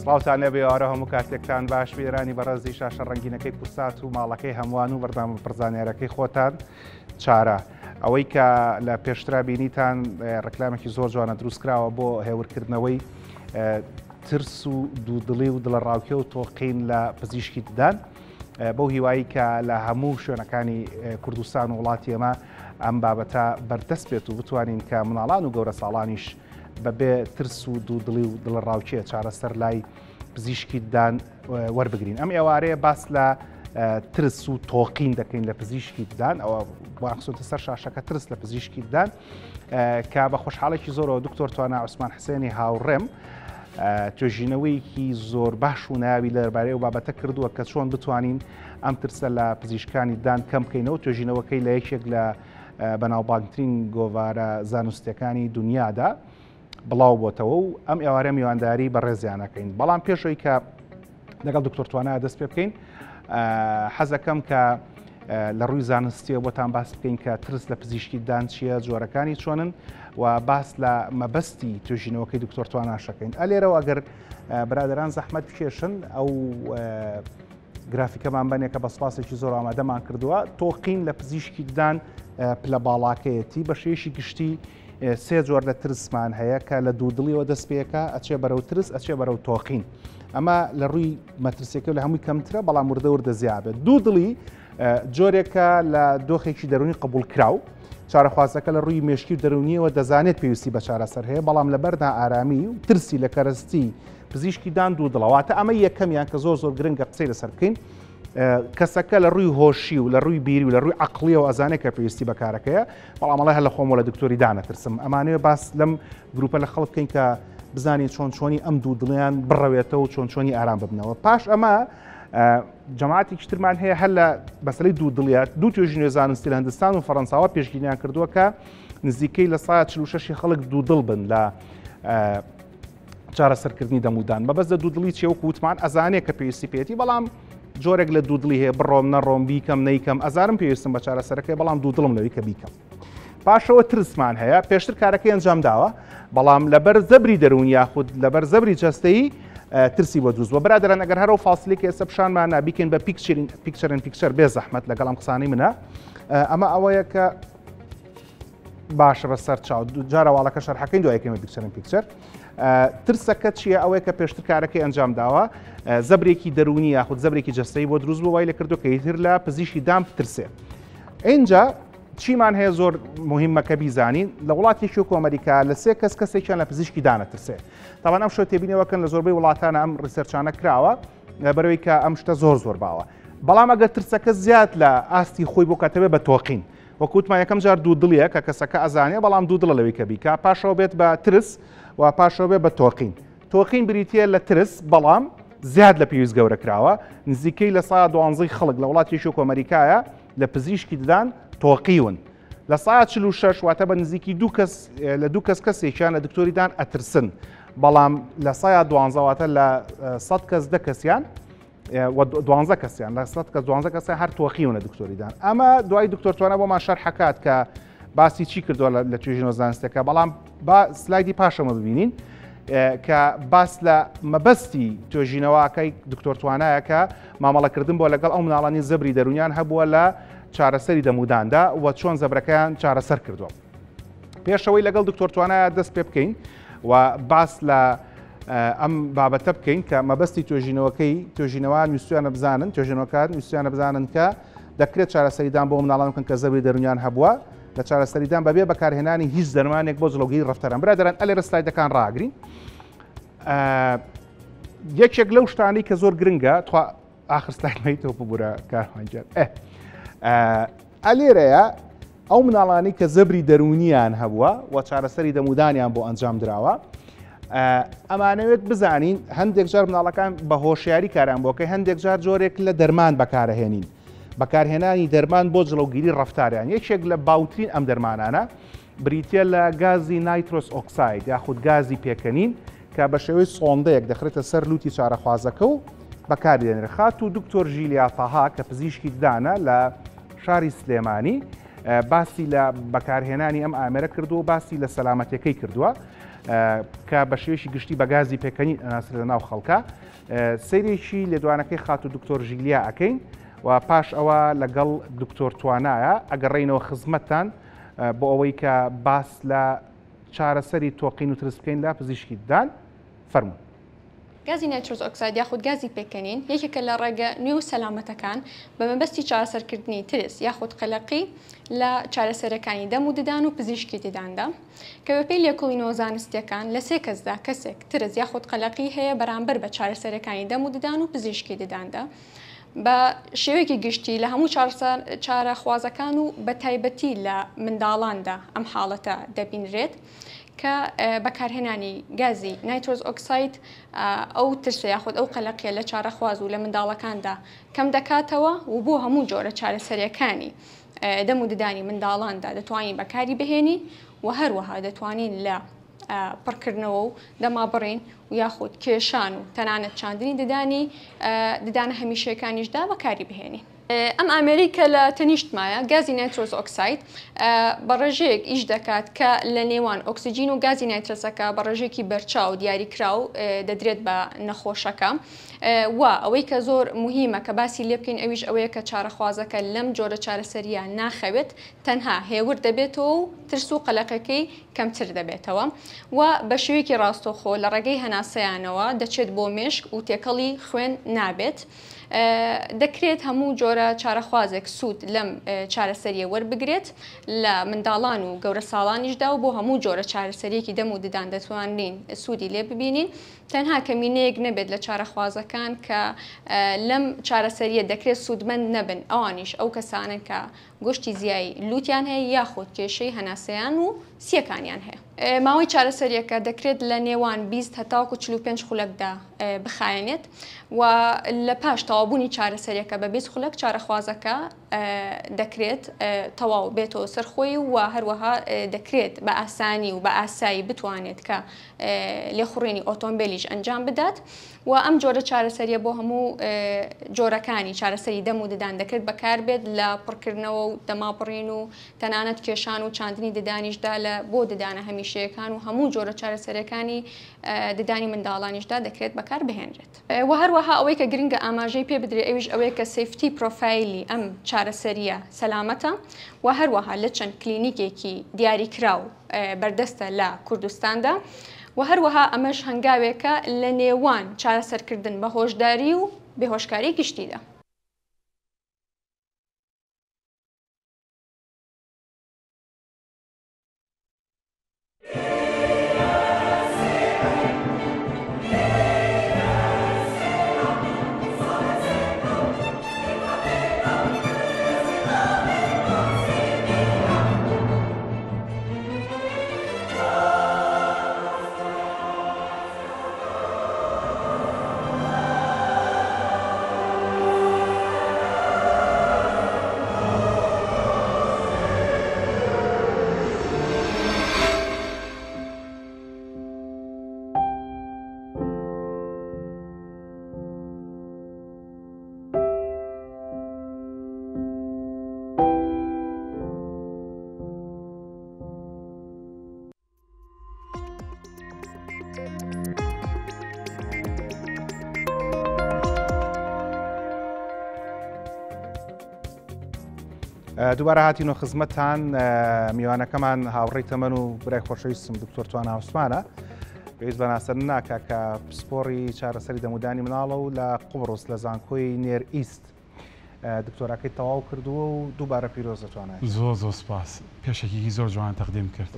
سڵاوتان لێبێ ئارە هەموو کاتێکتان باش وێرانی بەڕێزی شاشە ڕەنگینەکەی پوسات و ماڵەکەی هەمووان و بەردام پرزانیارەکەی خۆتان چارە ئەوەی کە لە پێشترا بینیتان ڕکلامێکی زۆر جوانە دروستکراوە بۆ هێورکردنەوەی ترس و دوودڵی و دڵە ڕاوکێ و تۆقین لە پزیشکی ددان بەو هیوایی کە لە هەموو شوێنەکانی کوردستان و وڵاتی ئێمە ئەم بابەتە بەردەست بێت و بتوانین کە مناڵان و گەورە ساڵانیش بەبێ ترس و دوودڵی و دڵە ڕاوکێ چارەسەر لای پزیشکی ددان وەربگرین. ئەم ئێوارەیە باس لە ترس و تۆقین دەکەین لە پزیشکی ددان ئەوە بۆخسۆتە سەر شاشەکە ترس لە پزیشکی ددان کە بە خۆشحاڵێکی زۆرەوە دکتۆر توانە عوسمان حسێنی هاوڕێم توێژینەوەیکی زۆر باش و ناوی لەبارەی و بابەتە کردووە کە چۆن بتوانین ئەم ترسە لە پزیشکانی ددان کەم بکەینەوە توێژینەوەکەی لە یەکێک لە بەناوبانگترین گۆڤارە زانستیەکانی دنیادا بڵاو بۆتەوە و ئەم ئێوارە میوانداری بە ڕێزیانەکەین. بەڵام پێشەوەی کە لەگەڵ دکتۆر توانە دەست پێ بکەین حەزەکەم کە لە ڕووی زانستیە بۆتان باس بکەین کە ترس لە پزیشکی ددان چییە، جۆرەکانی چۆنن و باس لە مەبەستی توێژینەوەکەی دکتۆر تواناشەکەین. ئەلێرەوە ئەگەر برادران زەحمەت بکێشن ئەو گرافیکەمان بنێکە بە سپاسێکی زۆر ئامادەمان کردووە تۆقین لە پزیشکی ددان پلە باڵاکەیەتی بە شێشی گشتی سێ جۆر لە ترسمان هەیە کە لە دوودڵیەوە دەست پێەکە ئەچێ بەرەو ترس ئەچێ بەرەو تۆقین. ئەمە لە ڕووی مەترسیەکە لە هەمووی کەمترە بەڵام وردە وردە زیابێت. دوودڵی جۆرێکە لە دۆخێکی دەرونی قبول کراو چارەخوازەکە لە ڕووی مێشکی و دەرونیەوە دەزانێت پێویستی بە چارەسەر هەیە بەڵام لە بەردا ئارامی و ترسی لە کەرەستی پزیشکی ددان دوودڵەوەتە ئەمە یەکەمیان کە زۆر گرنگە قسەی لەسەر بکەین کەسەکە لە ڕووی هۆشی و لە ڕووی بیری و لە ڕووی عەقلیەوە ئەزانێت کە پێویستی بەکارەکەیە بەڵام ئەڵێ هەر لە خۆمەوە لە دکتۆری دانەترسم. ئەمانەیە باس لەم گروپە لە خەڵک بکەین کە بزانین چۆنی ئەم دوودڵیان بڕەوێتەوە و چۆنی ئارام ببنەوە. پاش ئەمە جەماعەتێکی ترمان هەیە هەر لە بەسەرەی دوودڵیات دوو توێژینەوەی زانستی لە هەندستان و فەڕەنساوە پێشبینیان کردووە کە نزیکەی لە 46 خەڵک دوودڵ بن لە چارەسەرکردنی دەمودان. بەبەست لە دوودڵی چێوەکو وتمان ئەزانێت کە پێویستی پێێتی بەڵام جۆرێک لە دوودڵی هەیە بڕۆم نەڕۆم بیکەم نەیکەم ئەزارم پێویستم بە چارەسەرەکەی بەڵام دوودڵم لەوەی کە بیکەم. پاشەوە ترسمان هەیە پێشتر کارەکەی ئەنجام داوە بەڵام لەبەر زەبری دەرونی یاخود لەبەر زەبری جەستەیی ترسی بۆ دروست بووە. برادران ئەگەر هەرەو فاسلێک ئێستا پیشانمان بیکەین بە پیکچەر بێ زەحمەت لەگەڵ ئەم قسانەی منە ئەمە ئەوەیە کە باشە بەسەر چاو جارەواڵەکە شەرحەکەین دوایەکەمە پیکچەر ترسەکە چییە ئەوەیە کە پێشتر کارەکەی ئەنجام داوە زەبرێکی دەرونی یاخود زەبرێکی جەستەیی بۆ دروست بوو وای لە کردو کە ئیتر لە پزیشکی ددان بترسێ. اینجا چیمان هەیە زۆر مهمەکە بیزانین لە وڵاتێکی وەکو ئەمریکا لە سێ کەسێکیان لە پزیشکی دانەترسێ. تاوان ئەم شتە تێبینەوەکەن لە زۆربەی وڵاتانە ئەم ریسەرچانە کراوە بەرەوەی کە ئەم شتە زۆر باوە. بەڵام ئەگەر ترسەکە زیاد لە ئاستی خۆی بۆ کاتەبێ بە تۆقین وەکوتمان یەکەم جار دوودڵیە کە کەسەکە ئەزانێ بەڵام دوودڵە لەوەی کە بیکە پاشەوە بێت بە ترس و پاشەوە بێت بە تۆقین. تۆقین بریتە لە ترس بەڵام زیاد لە پێویست گەورە کراوە نزیکەی لە 112 خەڵک لە وڵاتێکی وەکو ئەمریکایە لە پزیشکی ددان تۆقیون لە 146 واتە بە نزیکی لە دوو کەسێکیان لە دکتۆری ددان ئەترسن بەڵام لە 112 واتە لە 100 کەس 10 کەسیان 12 کەسیان لە 100 کەس 12 کەسیان هەر تۆقیونە دکتۆری ددان. ئەمە دوای دکتۆر توانە بۆمان شەرحەکات کە باسی چی کردووە لە توێژینەوە زانستیەکە بەڵام با سلایدی پاشەمە ببینین کە باس لە مەبەستی توێژینەوەکەی دکتۆر توانایە کە مامەڵەکردن بۆ لەگەڵ ئەو مناڵانی زەبری دەرونیان هەبووە لە چارەسەری دەموداندا و چۆن زەبرەکەیان چارەسەر کردووە. پێشەوەی لەگەڵ دکتۆر توانایە دەست پێ بکەین و باس لە ئەم بابەتە بکەین کە مەبەستی توێژینەوەکان ویستیانە بزانن توێژینەوەکان ویستیانە بزانن کە دەکرێت چارەسەریدان بۆ مناڵان بکەن کە زەبری دەرونیان هەبووە لە چارەسەریدان بەبێ بەکارهێنانی هیچ دەرمانێک بۆ جلوگیری ڕەفتەران. برادران ئەلێرە سلایدەکان ڕاگرین یەکێک لەو شتانەی کە زۆر گرنگە تو ئاخر سلایدمەیتەوە ببوورە کارمانجار ئەلێرەیە ئەو مناڵانی کە زەبری دەرونیان هەبووە و چارەسەری دەمودانیان بۆ ئەنجام دراوە ئەمانەوێت بزانین هەندێک جار مناڵەکان بە هۆشیاری کاران بۆکەی هەندێک جار جۆرێک لە دەرمان بەکارهێنین بەکارهێنانی دەرمان بۆ جلوگیری ڕەفتاریان. یەکێک لە باوترین ئەم دەرمانانە بریتە لە گازی نایترۆس ئۆکساید یاخود گازی پێکەنین کە بە شێوەی سۆندەیەک دەخرێتە سەر لوتی چارەخوازەکە و بەکاردێنێت. خات و دکتۆر ژیلیا تاها کە پزیشکی ددانە لە شاری سلێمانی باسی لە بەکارهێنانی ئەم ئامێرە کردووە باسی لە سەلامەتیەکەی کردووە کە بە شێوەیەکی گشتی بە گازی پێکەنی ئەناسرێتە ناو خەڵکە. سەیرێکی لێدوانەکەی خات و دکتۆر ژیلیا ئەکەین و پاش ئەوە لەگەڵ دکتۆر توانایە ئەگەڕێینەوە خزمەتتان بۆ ئەوەی کە باس لە چارەسەری تۆقین و ترس بکەین لە پزیشکی ددان. فەرموون. گازی نایترۆز ئۆکساید یاخود گازی پێکەنین یەکێکە لە ڕێگە نوێ و سەلامەتەکان بە مەبەستی چارەسەرکردنی ترس یاخود قەلەقی لە چارەسەرەکانی دەم و ددان و پزیشکی دداندا کە بە پێی لێکۆڵینەوە زانستیەکان لە 3 کەسدا کەسێک ترس یاخود قەلەقی هەیە بەرامبەر بە چارەسەرەکانی دەم و ددان و پزیشکی دداندا بە شێوەیەکی گشتی لە هەموو چارەخوازەکان و بە تایبەتی لە منداڵاندا ئەم حاڵەتە دەبینرێت کە بەکارهێنانی گازی نایترۆز ئۆکساید ئەو ترسە یاخود ئەو قەلەقیە لە چارەخواز و لە منداڵەکاندا کەم دەکاتەوە و بۆ هەموو جۆرە چارەسەریەکانی دەم و ددانی منداڵاندا دەتوانین بەکاری بهێنی و هەروەها دەتوانین لە پڕکردنەوە و دەمابڕین و یاخود کێشان و تەنانەت چاندنی ددانە هەمیشەکانیشدا بەکاری بهێنی. ئەم ئامێری کە لە تەنیشتمایە گازی نایترۆز ئۆکساید بە ڕێژەیەک ئیش دەکات کە لە نێوان ئۆکسیجین و گازی نایترۆسەکە بە ڕێژێکی بەرچاو دیاریکراو دەدرێت بە نەخۆشەکە و ئەوەی کە زۆر مهمە کە باسی لێ بکەین ئەویش ئەوەیە کە چارەخوازەکە لەم جۆرە چارەسەریە ناخەوێت تەنها هێور دەبێتەوە و ترس و قەلەقەکەی کەمتر دەبێتەوە و بە شێوەیەکی ڕاستەوخۆ لە ڕێگەی هەناسەیانەوە دەچێت بۆ مێشک و تێکەڵی خوێن نابێت. دەکرێت هەموو جۆرە چارەخوازێک سوود لەم چارەسەریە وەربگرێت لە منداڵان و گەورە ساڵانیشدا و بۆ هەموو جۆرە چارەسەریەکی دەم و ددان دەتوانین سوودی لێ ببینین تەنها کەمینەیەک نەبێت لە چارەخوازەکان کە لەم چارەسەریە دەکرێت سوودمەند نەبن ئەوانیش ئەو کەسانن کە گۆشتی زیایی لوتیان هەیە یاخود کێشەی هەناسەیان و سیەکانیان هەیە. ماوەی چارەسەریەکە دەکرێت لە نێوان 20 هەتاوەکو 45 خولەکدا بخایێنێت و لە پاش تەوابوونی چارەسەریەکە بە 20 خولەک چارەخوازەکە دەکرێت تەواو بێتەوە سەرخۆی و هەروەها دەکرێت بە ئاسانی و بە ئاسایی بتوانێت کە لێخوڕێنی ئۆتۆمبیلیش ئەنجام بدات و ئەم جۆرە چارەسەریە بۆ هەموو جۆرەکانی چارەسەری دەم و ددان دەکرێت بەکاربێت لە پڕکردنەوە و دەماپڕین و تەنانەت کێشان و چاندنی ددانیشدا لە بۆ ددانە هەمیشەیەکان و هەموو جۆرە چارەسەرەکانی ددانی منداڵانیشدا دەکرێت بەکار بهێنرێت. و هەروەها ئەوەی کە گرنگە ئاماژەی پێ بدرێت ئەویش ئەوەیە کە سیفتی پرۆفایلی ئەم چارەسەریە سەلامەتە و هەروەها لە چەند کلینیکێکی دیاریکراو بەردەستە لە کوردستاندا و هەروەها ئەمەش هەنگاوێکە لە نێوان چارەسەرکردن بە هۆشداری و بێهۆشکاری گشتیدا. دووبارە هاتیینۆ خزمەتتان میوانەکەمان هاوڕێی تەمەن و برای خۆشەویستم دکتۆر توانە عوسمانە پێویست بەناسەر ناکە کە پسپۆڕی چارەسەری دەمودانی مناڵە و لە قوبڕۆس لە زانکۆی نێر ئیست دکتۆراکەی تەواو کردووە و دووبارە پیرۆز دەتوانێت. زۆر سپاس پێشێکی زۆر جوان تەقدیم کرد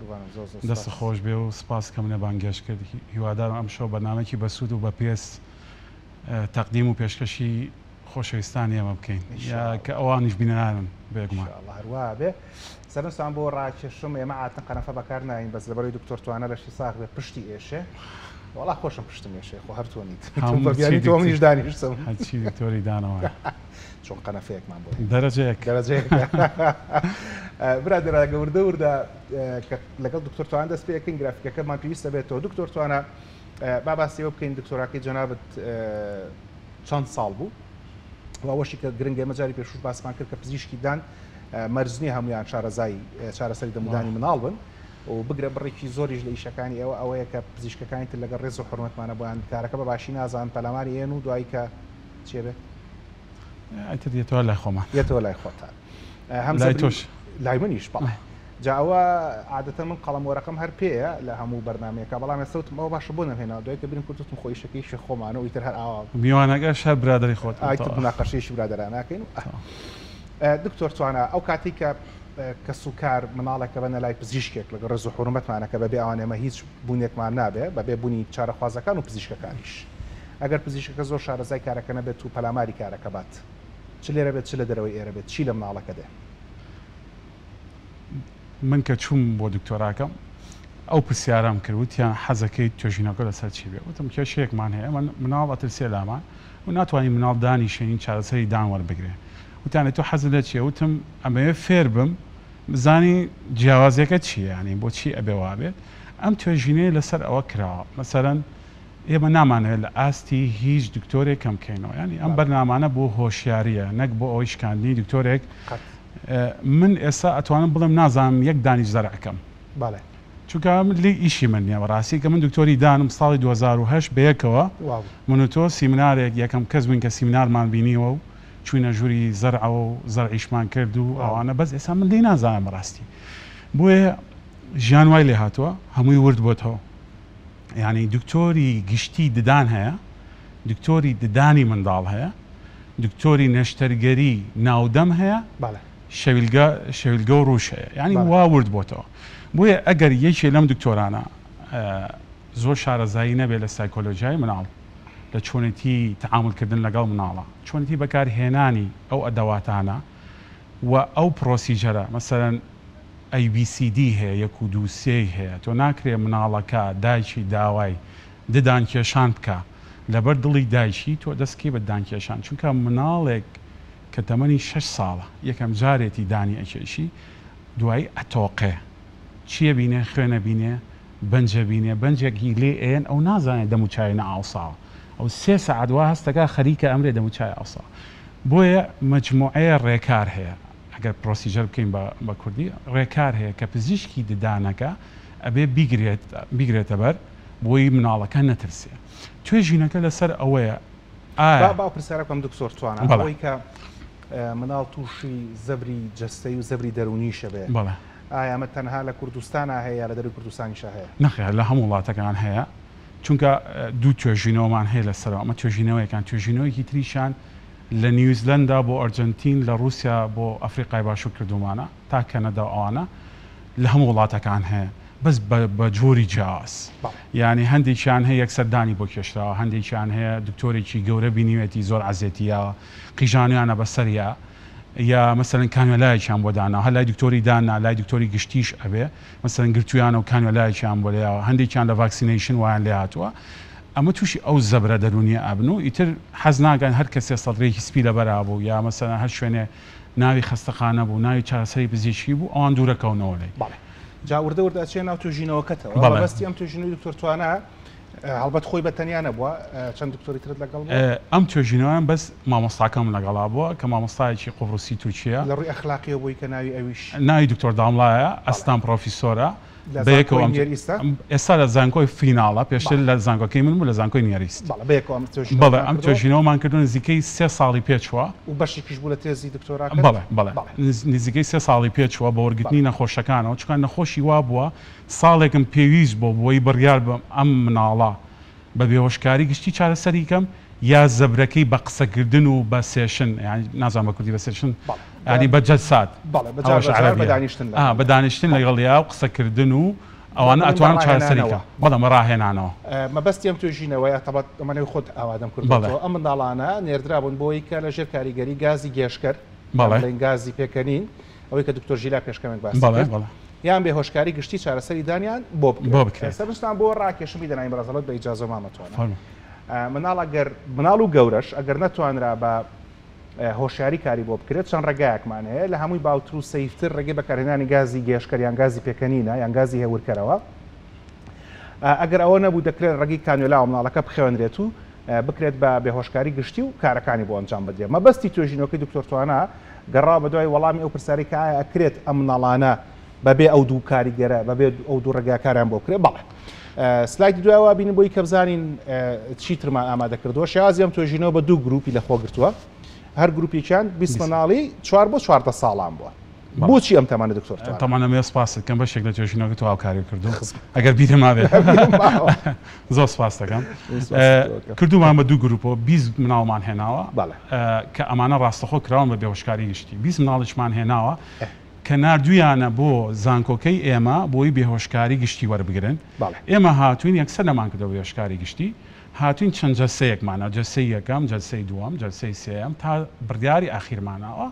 دەست خۆش بێ و سپاس کە منە بانگێش کرد هیوادارم ئەم شەو بەنامەی بەسوود و بە پێست تەقدیم و پێشکەشی خۆشەویستانی ئەمە بکەین کە ئەوانیش بینەرن بێگومان هەروە بێ سەرنجتان بۆ ڕاکێشم ئێمە عادەتەن قەنەفە بەکار ناین بەس لەبەرەوەی دکتۆر توانە لەشی ساغ بێ پشتی ئێشێ وەڵا خۆشم پشتم ئێشێ خۆ هەرتۆنیت تۆمیش دانیشتم هەرچی دکتۆری دانەوە چۆن قەنەفەیەکمان بۆ دەرەجەیەک برادرە گەوردە وردە لەگەڵ دکتۆر توان دەست پێکەین گرافیکەکەمان پێویستە بێتەوە دکتۆر توانە با باسیەوە بکەین دکتۆراکەی جەنابەت چەند ساڵ بوو ئەوەشی کە گرنگە مەجاری پێشوش باسمان کرد کە پزیشکی دان مەرزنی هەمویان چارەسەری دەمودانی مناڵ بن و بگرە بڕێکی زۆریش لە ئیشەکانی ئێوە ئەوەیە کە پزیشکەکانی تر لەگەڵ ڕێز و حرمەتمانە بۆیان کارەکە بە باشی نازان پەلاماری هێن و دوایی کە چێ بێت ئەتر دێتەوە لای خۆمان یێتەوە لای خۆتان لای تۆش لای منیش بەڵێ جا ئەوە عادەتەن من قەڵەم وەرەقەم هەر پێەیە لە هەموو بەرنامەیەەکە بەڵام ئێستاوتم ئەوە باشە بۆ نەهێنا دوای کە برین کورتتم خۆی شەکەی خۆمانە و ئیتر هەر ئاوا میوانەکە شەر برادری خۆت ئایتر مناقەشەیەشی برادەران ناکەین دکتۆر توانە ئەو کاتی کە کەس و کار مناڵێکە بەنە لای پزیشکێک لەگە ڕێز و حرمەتمانەکە بەبێ ئەوان ئێمە هیچ بوونێکمان نابێ بەبێ بوونی چارەخوازەکان و پزیشکەکانیش ئەگەر پزیشکەکە زۆر شارەزای کارەکە نەبێت و پەلاماری کارەکە بات چ لێرە بێت چ لە دەرەوەی ئێرە بێت چی لە مناڵەکە دێ من کە چووم بۆ دکتۆراکەم ئەو پرسیارم کردوتیان حەزەکەی توێژینەکە لەسەر چی بێ وتم کێشەیەکمان هەیە مناڵ ئەترسێ لامان و ناتوانانی مناڵ دانی شوێنی چارەسەری دان وەربگرێ وتانێت تۆ حەزت لە چیە وتم ئەمەوێ فێر بم بزانی جیاوازەکە چییە ینی بۆچی ئەبێ وابێت ئەم توێژینەیە لەسەر ئەوە کراوە مەسەرەن ئێمە نامانەوێت لە ئاستی هیچ دکتۆرێک کەم بکەینەوە ینی ئەم بەرنامانە بۆ هۆشیاریە نەک بۆ ئەوەی شکاندنی دکتۆرێک من ئێستا ئەتوانم بڵێم نازانم یەک دانیش زەرعەکەم چونکە لی ئیشی من نییە بەڕاستی کە من دکتۆری دانم ساڵی 2008 بەیەکەوە من و تۆ سیمینارێک یەکەم کەس بووین کە سیمینارمان بینیوە و چوینە ژووری زەرعەوە و زەرعیشمان کرد و ئەوانە بەس ئێستا من لی نازانم بەڕاستی بۆیە ژیان وای لێ هاتووە هەمووی ورد بۆتەوە یعنی دکتۆری گشتی ددان هەیە دکتۆری ددانی منداڵ هەیە دکتۆری نەشتەرگەری ناودەم هەیە شەویلگە و ڕوش هەیە ینی وا ورد بۆتەوە بۆیە ئەگەر یەکێ لەم دکتۆرانە زۆر شارەزایی نەبێت لە سایکۆلۆژیای مناڵ لە چۆنێتی تەعاملکردن لەگەڵ مناڵە چۆنێتی بەکارهێنانی ئەو ئەدەواتانە و ئەو پرۆسیجەرە مەسەرەن ABCD هەیە 1 و 2 3 هەیە تۆ ناکرێ مناڵەکە دایکی داوای ددان کێشان بکە لەبەر دڵی دایکی تۆ دەستکەی بە دانکێشان چونکە مناڵێک کە تەمەنی 6 ساڵە یەکەم جارێتی دانی ئەکێشی دوایی ئەتۆقێ چییە بینێ خوێنە بینێ بەنجە بینێ بەنجێکی لێ ئێن ئەو نازانێت دەموچای نەئاوساوە ئەو 3 سەعات وا هەستەکە خەریکە ئەمرێ دەموچای ئاوسا بۆیە مجموعەیە ڕێکار هەیە ئەگەر پرۆسیجەر بکەین بە کوردی ڕێکار هەیە کە پزیشکی ددانەکە ئەبێ بیگرێتە بەر بۆی مناڵەکە نەترسێ توێژینەکە لەسەر ئەوەیە با پرسیارەکەم دکتۆر توانە ئەوەی کە مناڵ تووشی زەبری جەستەی و زەبری دەرونیشە بێ ئایا ئەمە تەنها لە کوردستانە هەیە لە دەروی کوردستانیشە هەیە نەخێر لە هەموو وڵاتەکان هەیە چونکە دوو توێژینەوەمان هەیە لەسەرەوە ئەمە توێژینەوەیەکان توێژینەوەیکی تریشان لە نیوزلندا بۆ ئەرجنتین لە رووسیا بۆ ئەفریقای باشوور کردومانە تا کەنەدا ئەوانە لە هەموو وڵاتەکان هەیە بەس بە جۆری جیاواز یعنی هەندێکیان هەیە یەکسەردانی بۆ کێشراوە هەندێکیان هەیە دکتۆرێکی گەورە بینیوێتی زۆر عەزیەتیە قیژانیانە بەسەریە یا مەسەرەن کانیۆلایەکیان بۆ دانا هەلای دکتۆری دانا لای دکتۆری گشتیش ئەبێ مەسەرەن گرتویانە و کانیۆلایەکیان بۆ لێیەوە هەندێکیان لە ڤاکسینەیشن وایان لێ هاتووە ئەمە تووشی ئەو زەبرە دەرونیە ئەبن و ئیتر حەز ناگەن هەر کەسێ سەدرێکی سپی لەبەرا بوو یا مەسەرەن هەر شوێنێ ناوی خەستەخانە بوو ناوی چارەسەری پزیشکی بوو ئەوان دوورەکەونەوە لێ جا وردە ئەچێ ناو توێژینەوەکەتەوە بەستی ئەم توێژینەوەی دکتۆر توانە هەڵبەت خۆی بەتەنیا نەبووە چەند دکتۆری ترت لەگەڵ ئەم توێژینەوەیان بەس مامۆستاکەم لەگەڵا بووە کە مامۆستایەکی قوبڕوسی تورکیە لە ڕووی ئەخلاقیەوە بووی کە ناوی ئەویش ناوی دکتۆر دامڵایە ئەستان پرۆفیسۆرە ئێستا لە زانکۆی فیناڵە پێشتر لە زانکۆکەی من بوو لە زانکۆی نیاریست بەڵێ ئەم توێژینەوەمان کردو نزیکەی 3 ساڵی پێچوە و بەشێکیش بوو لە تێزی دکتۆرا بەڵێ نزیکەی 3 ساڵی پێچوە بە وەرگرتنی نەخۆشەکانەوە چونکە نەخۆشی وا بووە ساڵێکم پێویست بۆ بۆی بڕیار بم ئەم مناڵە بە بێهۆشکاری گشتی چارەسەریکەم یا زەبرەکەی بە قسەکردن و بە سێشن نازان بە کوردی بە سێشن ینی بە جەلسات بە دانیشتن لەگەڵیا و قسەکردن و ئەوانە ئەتوانن چارەسەریکە بەڵام ڕاهێنانەوە مەبەستی ئەم توێژینەوەی تەبەت ئەمەنەوەی خۆت ئاوادەم کردەوە ئەم منداڵانە نێردرابوون بۆی کە لە ژێر کاریگەری گازی گێشکەر گازی پێکەنین ئەوەی کە دکتۆر ژیلا پێشکەمێک باس یان بێ هۆشکاری گشتی چارەسەری دانیان بۆ بکرێت سەرستان بۆ ڕاکێشمی دەناین بەڕازەڵەت بە ئیجازە مامەتوانە مناڵ و گەورەش ئەگەر نەتوانرا بە هۆشیاری کاری بۆ بکرێت چەند ڕێگایەکمان هەیە لە هەمووی باوتر و سەیفتر ڕێگەی بەکارهێنانی گازی گێشکەر یان گازی پێکەنینە یان گازی هێورکەرەوە ئەگەر ئەوە نەبوو دەکرێت ڕێگەی کانیۆلا و مناڵەکە بخێنرێت و بکرێت بە بێهۆشکاری گشتی و کارەکانی بۆ ئەنجام بدرێت مەبەستی توێژینەوەکەی دکتۆر توانە گەڕا بە دوای وەڵامی ئەو پرسیاری کە ئایا ئەکرێت ئەم مناڵانە بەبێ ئەو دوو کاریگەرە بەبێ ئەو دوو ڕێگاکاریان بۆ کرێ بەڵێ سلایدی دوایەوە بینن بۆی کە بزانین چی ترمان ئامادە کردووە شێوازی ئەم توێژینەوە بە دوو گروپی لەخۆ گرتووە هەر گروپێکیان 20 منداڵی 4 بۆ 14 ساڵان بووە بۆچی ئەم تەمانە دکتۆر تەمانە سپاس دەکەم بەشێک لە توێژینەوە تو هاوکاری کردو ئەگەر بیرم مابێ زۆر سپاس دەکەم کردومان بە دوو گروپەوە 20 مناڵمان هێناوە کە ئەمانە ڕاستەخۆ کراون بە بێهۆشکاری گشتی 20 مناڵیشمان هێناوە کە نردویانە بۆ زانکۆکەی ئێمە بۆی بێهۆشکاری گشتی وەربگرن ئێمە هاتوین یەکسەر نەمان کردەوە بێهۆشکاری گشتی هاتوین چەند جەلسەیەکمانە جەلسەی یەکەم جەلسەی دووەم جەلسەی سێەم تا بڕیاری ئاخیرمانەوە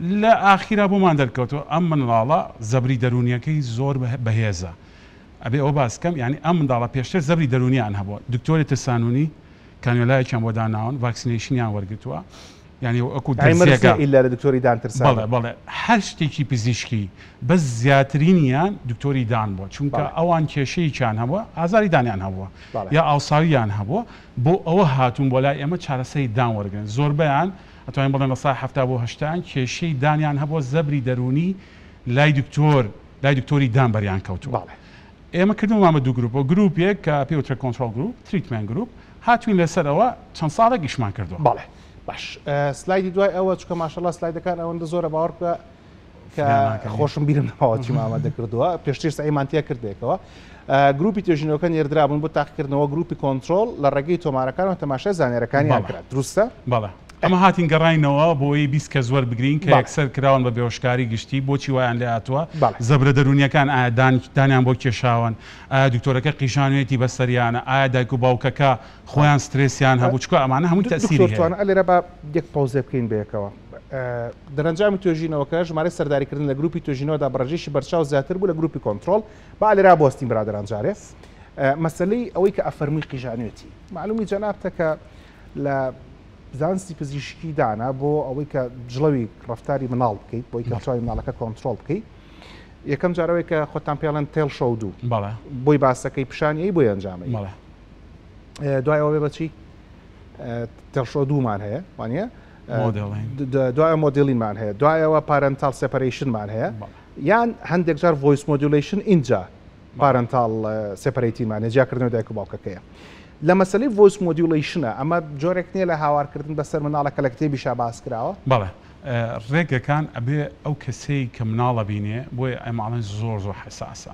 لە ئاخیرا بۆمان دەرکەوتەوە ئەم مناڵە زەبری دەرونیەکەی زۆر بەهێزە ئەبێ ئەو باسکەم ینی ئەم منداڵە پێشتر زەبری دەرونیان هەبووە دکتۆری ترسانونی کانیۆلایەکیان بۆ داناون ڤاکسینێشنیان وەرگتووە ینی ئەکو لە دکتۆری دانترسان بەڵێ هەر شتێکی پزیشکی بەس زیاترینیان دکتۆری دان بووە چونکە ئەوان کێشەیەکیان هەبووە ئازاری دانیان هەبووە یا ئاوساویان هەبووە بۆ ئەوە هاتوون بۆ لای ئێمە چارەسەری دان وەرگن زۆربیان ئەتوانین بڵێن لە سای 70 بۆ 80 کێشەی دانیان هەبووە زەبری دەرونی لای دکتۆری دان بەریان کەوتووە ئێمە کردومان بە دوو گروپە گروپێک کە پێوترە کۆنترۆل گروپ تریتمنت گروپ هاتوین لەسەرەوە چەند ساڵێک ئیشمان کردووە بەڵێ باش سلایدی دوای ئەوە چکە ماشەڵڵا سلایدەکان ئەوەندە زۆرە باوەڕ بکە کە خۆشم بیرم نەماوە چی ئامادە کردووە پێشتر سەیمانتیە کردێکەوە گروپی توێژینەوەکە نێردرابوون بۆ تاقیکردنەوە گروپی کۆنترۆل لە ڕێگەی تۆمارەکانەوە تەماشای زانێرەکانیان کرد دروستە؟ بەڵێ ئەمە هاتین گەڕاینەوە بۆی 20 کە زۆر بگرین کە یەکسەر کراون بە بێهۆشکاری گشتی بۆچی وایان لێ هاتووە زەبرە دەرونیەکان ئایا دانیان بۆ کێشاون ئایا دکتۆرەکە قیشانوێتی بەسەریانە ئایا دایک و باوکەکە خۆیان سترێسیان هەبوو چکە ئەمانە هەمووی تەسیری هەیە لێرە بە یەک پاوزێ بکەین بەیەکەوە دەرەنجامی توێژینەوەکە ژمارەی سەرداریکردن لە گروپی توێژینەوەدا بەڕێژێکی بەرچاو زیاتر بوو لە گروپی کۆنترۆل با لێرا بۆستین برادەرانجارێ مەسەلەی ئەوەی کە ئەفەرمووی قیژانوێتی معلومی جەنابتە کە لە زانستی پزیشکی دانا بۆ ئەوەی کە جڵەوی ڕفتاری مناڵ بکەیت بۆی کە چاوی مناڵەکە کۆنترۆل بکەیت یەکەم جارەوەی کە خۆتان پێڵەن تێڵ شەو دوو بۆی باسەکەی پیشانیەی بۆی ئەنجامەی دوای ئەوێ بەچی تێڵ شەو دوومان هەیە وانە دوایە مۆدلینمان هەیە دوایەوە پارنتال سپەریشنمان هەیە یان هەندێک جار ڤۆیس مۆدولیشن اینجا پارنتال سپەریتیمان جیاکردنەوەی دایک و باوکەکەیە لە مەسلەی ڤۆیس مۆدیولیشنە ئەمە جۆرێک نییە لە هاوارکردن بەسەر مناڵەکە لە کتێبیشا باس کراوە بەڵێ ڕێگەکان ئەبێ ئەو کەسەی کە مناڵە بینێ بۆیە ئەماڵەن زۆر حساسە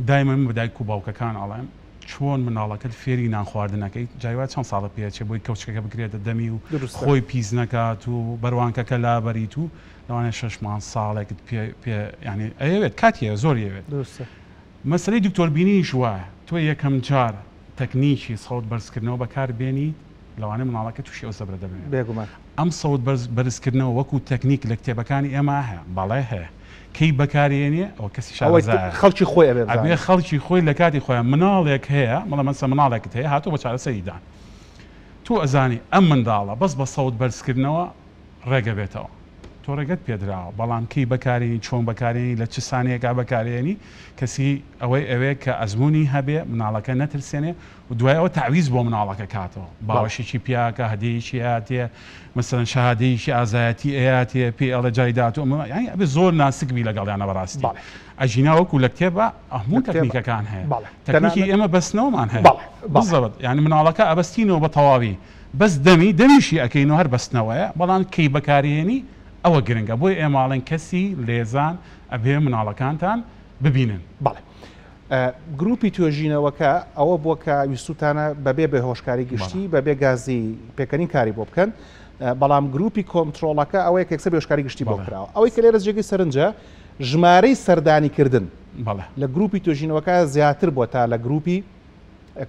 دایمەن بە دایک و باوکەکان ئەڵێم چۆن مناڵەکەت فێری نان خواردنەکەی جایوا چەند ساڵە پێچێ بۆی کەوچەکە بگرێتە دەمی و خۆی پیس نەکات و بەروانکەکە لابەریت و لەوانێ 6 مانگ ساڵێکت ینی ئەوێت کاتیە زۆر ئەوێت مەسلەی دکتۆربینیش وایە تۆ یەکەم جار تەکنیکی سەوت بەرزکردنەوە بەکاربێنی لەوانەیە مناڵەکە تووشی ئەو زەبرە دەبێت بێگومان ئەم سەوت بەرزکردنەوە وەکو تەکنیک لە کتێبەکانی ئێمە هەیە بەڵێ هەیە کەی بەکارێنێ ئەوە کەسی خەڵکی خۆی ئەبێ خەڵکی خۆی لە کاتی خۆیان مناڵێک هەیە مەڵە مەسە مناڵێکت هەیە هاتووە بە چارەسەریدان تۆ ئەزانی ئەم منداڵە بەس بە سەوت بەرزکردنەوە ڕێگە بێتەوە تۆ ڕێگەت پێدراوە بەڵام کەی بەکارێنی چۆن بەکارێنی لە چ سانەیەکا بەکارێنی کەسی ئەوەی ئەوەیە کە ئەزمموی هەبێ مناڵەکە نەترسێنێ و دوایەوە تعویز بۆ مناڵەکە کاتەوە باوەشێکی پیاکە هەدەیەکی ئاتێ مەسەرەن شەهادەیەکی ئازایەتی ئەیاتێ پێ ئەڵە جایدات و ینی ئەبێ زۆر ناسکبی لەگەڵیانە بەڕاستی ئەژیناوەکو لە کتێبە هەموو تەکنیکەکان هەیە تەکنیکی ئێمە بەستنەوەمان هەیە بزەوت ینی مناڵەکە ئەبەستینەوە بە تەواوی بەس دەمیشی ئەەکەینەوە هەر بەستنەوەیە بەڵام کەی بەکارێنی ئەوە گرنگە بۆی ئێماڵێن کەسی لێزان ئەبێ مناڵەکانتان ببینن بەڵێ گروپی توێژینەوەکە ئەوە بۆ کە ویستوتانە بەبێ بەهۆشکاری گشتی بەبێ گازی پێکەنین کاری بۆ بکەن بەڵام گروپی کۆنترۆڵەکە ئەوەیە کە یەکسەر بێهۆشکاری گشتی بۆ کراوە ئەوەی کە لێرە جێگەی سەرنجە ژمارەی سەردانیکردن لە گروپی توێژینەوەکە زیاتر بووە تا لە گروپی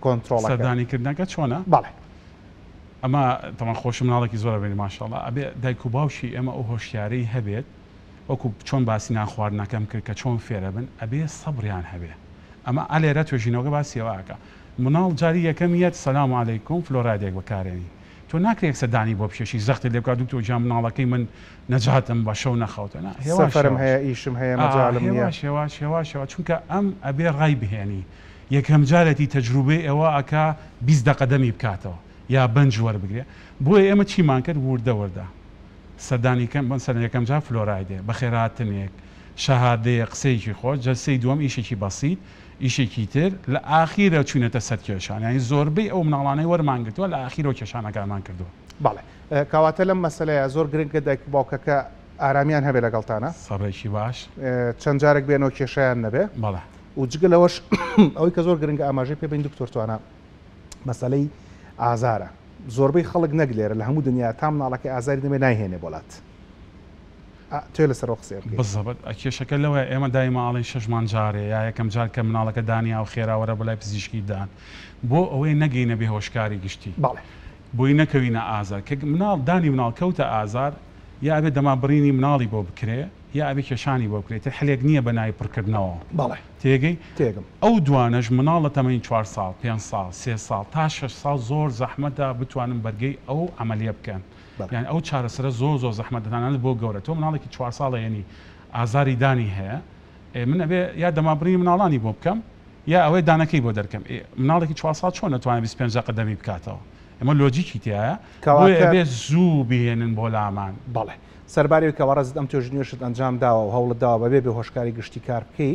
کۆنترۆڵەکە سەردانیکردنەکە چۆنە؟ بەڵێ ئەمە تەمان خۆش مناڵێکی زۆر بێنی ماشەڵڵا ئەبێ دایک و باوشی ئێمە ئەو هۆشیارەی هەبێت وەکو چۆن باسی ناخواردنەکەم کرد کە چۆن فێرە بن ئەبێ سەبریان هەبێ ئەمە ئالێرە توێژینەوەکە باسیەوەکە مناڵ جاری یەکەم یەت سەلام عەلەیکوم فلۆرایدێک بەکارێنی تۆ ناکرێت سەردانی بۆ پێشی زەختی لێ بکات دوکتۆر جا مناڵەکەی من نەجاتم بە شەو نەخەوتەنا سەفەرم هەیە ئیشم هەیە مەجاڵم نییە هێواشەوە چونکە ئەم ئەبێ ڕای بهێنی یەکەم جارێتی تەجروبەی ئەوە ئەکا 20 دەقەدەمی بکاتەوە یا بەنج وەربگرێ بۆیە ئێمە چیمان کرد وردە وەردا سەردانیکەم بن سەر یەکەم جار فلۆرایدێ بە خێراتنێک شەهادەیە قسەیەکی خۆش جەلسەی دووەم ئیشێکی بەسیط ئیشێکی تر لە ئاخیرە چوونەتە سەر کێشان یعنی زۆربەی ئەو مناڵانەی وەرمانگرتووە لە ئاخیرەوە کێشانەکانمان کردووە. بەڵێ کەواتە لەم مەسەلەیە زۆر گرنگە دایک باوکەکە ئارامیان هەبێ لەگەڵتانە سەڕێکی باش چەند جارێک بێنەوە کێشیان نەبێ بەڵێ و جگە لەوەش ئەوەی کە زۆر گرنگە ئاماژەی پێ بین دکتۆرتوانە مەسەلەی ئازارە زۆربەی خەڵک نەگلێرە لە هەموو دنیا تا مناڵەکە ئازاری دەمێ نایهێنێ بۆڵات توێ لەسەر قسێ بزەبەت کێشەکە لەوە ئێمە دایماڵی شەژمان جارێ یا یەکەم جار کە مناڵەکە دانیا و خێراوەرە بەلای پزیشکی دان بۆ ئەوەی نەگەینە بێهۆشکاری گشتی بۆی نەکەوینە ئازار کە مناڵ دانی مناڵ کەوتە ئازار یا ئەبێ دەما بڕینی مناڵی بۆ بکرێ یا ئەبێ کێشانی بۆ بکرێت هەلێک نییە بە ناوی پڕکردنەوە تێگەی تێگەم ئەو دوانەش مناڵ لە تەمەین 4 ساڵ 5 ساڵ 3 ساڵ تا 6 ساڵ زۆر زەحمەتە بتوانن بەرگەی ئەو عملیە بکەن یعنی ئەو چارەسەرە زۆر زەحمەت دەدانێت بۆ گەورە تۆ مناڵێکی 4 ساڵە یعنی ئازاری دانی هەیە من ئەبێ یا دەمابڕی مناڵانی بۆ بکەم یا ئەوەی دانەکەی بۆ دەرکەم مناڵێکی 4 ساڵ چۆن نەتوانێت 25 قەدەمی بکاتەوە ئەمە لۆجیکی تایە ئەبێ زوو بهێنن بۆ لامان بەڵێ سەرباری کە وەڕەزت ئەم تۆژنیێشت ئەنجام داوە و هەوڵت داوە بەبێ بێهۆشکاری گشتی کار بکەی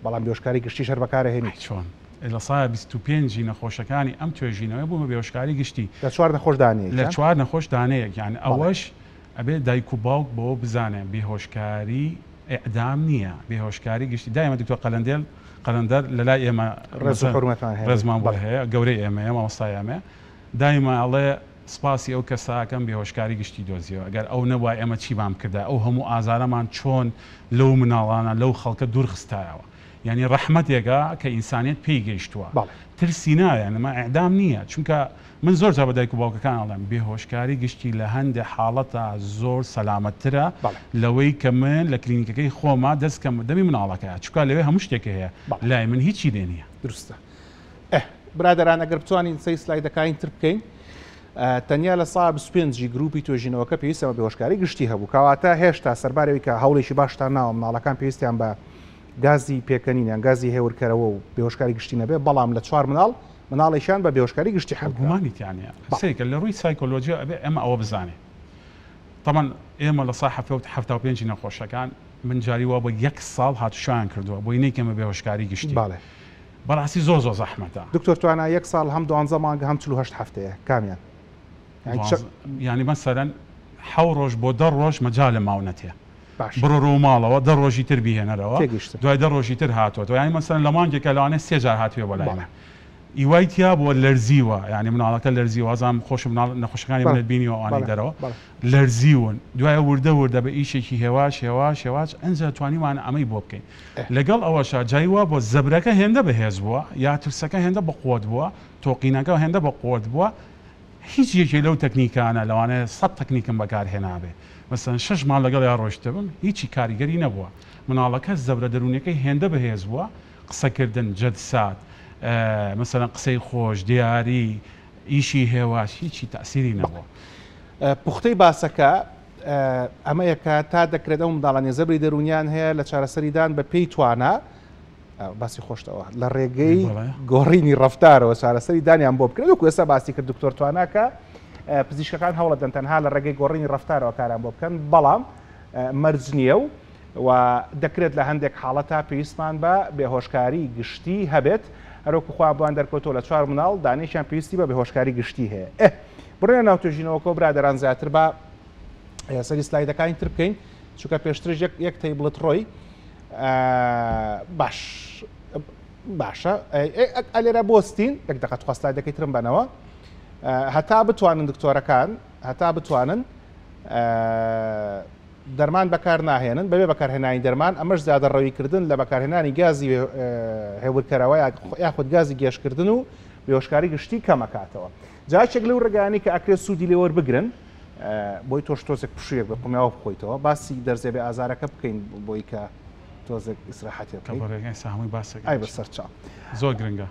بەڵام بێهۆشکاری گشتی شەر بەکارهێنی چۆن لە سایە 25 نەخۆشەکانی ئەم توێژینەوە بوومە بێهۆشکاری گشتی لە 4 نەخۆش دانەیە لە 4 نەخۆش دانەیەک یان ئەوەش ئەبێ دایک و باوک بۆ بزانێن بێهۆشکاری ئێعدام نییە بێهۆشکاری گشتی دایمە دکتۆر قەلەندەر لەلای ئێمە ڕێزمان بۆ هەیە گەورەی ئێمەیە مامۆستای ئێمە دایما ئەڵێ سپاسی ئەو کەساکەم بێهۆشکاری گشتی دۆزیەوە ئەگەر ئەو نەبووە ئێمە چی بام کردە ئەو هەموو ئازارەمان چۆن لەو مناڵانە لەو خەڵکە دوور خستایەوە یعنی ڕەحمەتێکە کە ئینسانیت پێی گەیشتووە ترسی نایە نەما ئەعدام نییە چونکە من زۆر جا بە دایک و باوکەکان ئەڵێم بێهۆشکاری گشتی لە هەندێک حاڵەتە زۆر سەلامەتترە لەوەی کە من لە کلینیکەکەی خۆما دەستکەم دەمی مناڵەکەیە چونکە لەوێ هەموو شتێکە هەیە لای من هیچی لێ نییە دروستە برادەران ئەگەر بتوانین سەی سلایدەکانی تر بکەین تەنیا لە سا 25 گروپی توێژینەوەکە پێویستەوە بێهۆشکاری گشتی هەبوو کەواتە هێشتا سەربارەوەی کە هەوڵێکی باشتان ناوە مناڵەکان پێویستیان بە گازی پێکەنینیان گازی هێورکەرەوە و بێهۆشکاری گشتی نەبێ بەڵام لە 4 مناڵیشان بە بێهۆشکاری گشتی هەبوومانیتیانە سێکە لە ڕووی سایکۆلۆژیا ئەبێ ئەمە ئەوە بزانێ طبعا ئێمە لە سا 75 نەخۆشەکان من جاری وا بۆ 1 ساڵ هاتوشیان کردووە بۆی نەیکەمە بێهۆشکاری گشتی بەڕاستی زۆر زەحمەتە دکتۆر توانە 1 ساڵ هەم 12 مانگە هەم 48 هەفتەیە کامیان ینی مەسەرەن 7 ڕۆژ بۆ 10 ڕۆژ مەجال لە ماونەتێ بڕۆ ڕۆ ماڵەوە 10 ڕۆژی تر بیهێنەرەوە دوای 10 ڕۆژی تر هاتووە ینی مەسەرەن لە مانگێکە لەوانێ 3 جار هاتووە بۆ لایمە ئیوایتیا بۆ لەرزیوە ینی مناڵەکە لەرزی وازام خۆش نەخۆشەکانی منێت بینیەوە ئەوانەی دەرەوە لەرزیون دوایە وردە بە ئیشێکی هێواش ئەنجا توانیوانە ئەمەی بۆ بکەین لەگەڵ ئەوەشە جایوا بۆ زەبرەکە هێندە بەهێز بووە یا ترسەکە هێندە بە قوت بووە تۆقینەکە هێندە بە قوت بووە هیچ یەکێ لەو تەکنیکانە لەوانەیە 100 تەکنیکم بەکارهێنابێ مەسەن 6 ماڵ لەگەڵ یا ڕۆشتە بم هیچی کاریگەری نەبووە مناڵەکە زەبرە دەرونەکەی هێندە بەهێز بووە قسەکردن جەدسات مثلا قسەی خۆش دیاری ئیشی هێواش هیچی تەسیری نەبووە پوختەی باسەکە ئەمە یەکە تا دەکرێت ئەو منداڵانی زەبری دەرونیان هەیە لە چارەسەریدان بە پێی توانە باسی خۆشتەوە لە ڕێگەی گۆڕینی ڕەفتارەوە چارەسەری دانیان بۆ بکرێت و ئێستا باسی کرد دکتۆر تواناکە پزیشکەکان هەوڵە دەن تەنها لە ڕێگەی گۆڕینی ڕەفتارەوە کاران بۆ بکەن بەڵام مەرج نییە و دەکرێت لە هەندێک حاڵەتە پێویستمان بە بێهۆشکاری گشتی هەبێت هەروەکو خوا بوان دەرکەوتەوە لە 4 مناڵ دانیشیان پێویستی بە بێهۆشکاری گشتی هەیە بڕێنە ناو توێژینەوەکە برادەران زیاتر بە سەری سلایدەکانی تر بکەین چونکە پێشترش یەک تەیبڵت ڕۆی باشە ئەلێرە بۆستین یەک دەقەت خوا سلایدەکەی ترم بنەوە هەتا بتوانن دکتۆرەکان هەتا بتوانن دەرمان بەکار ناهێنن بەبێ بەکارهێنانی دەرمان ئەمەش زیادە ڕەویکردن لە بەکارهێنانی گازی هێورکەرەوە یاخود گازی گێشکردن و بێهۆشکاری گشتی کەمەکاتەوە جاچێک لەو ڕێگانەی کە ئەکرێت سوودی لێوە بگرن بۆی تۆش تۆزێک پشوویەک بە قومیاوە بخۆیتەوە باسی دەرزێ بێ ئازارەکە بکەین بۆی کە تۆزێک ئیسراحەتی بکەین بەسەرچاو زۆر گرنگە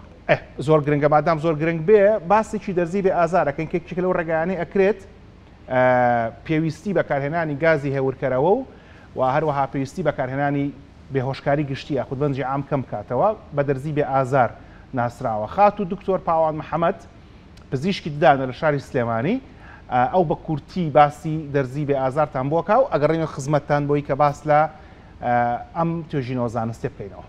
زۆر گرنگە مادام زۆر گرنگ بێ باسێکی دەرزی بێ ئازارەکەن کێکێک لەو ڕێگانەی ئەکرێت پێویستی بەکارهێنانی گازی هێورکەرەوە و هەروەها پێویستی بەکارهێنانی بێهۆشکاری گشتی یاخود بەنجی عام کەم بکاتەوە بە دەرزی بێ ئازار ناسراوە خات و دکتۆر پاوان محەممەد پزیشکی ددانە لە شاری سلێمانی ئەو بە کورتی باسی دەرزی بێ ئازارتان بۆکە و ئەگەڕێنە خزمەتتان بۆی کە باس لە ئەم توێژینەوە زانستی بکەینەوە.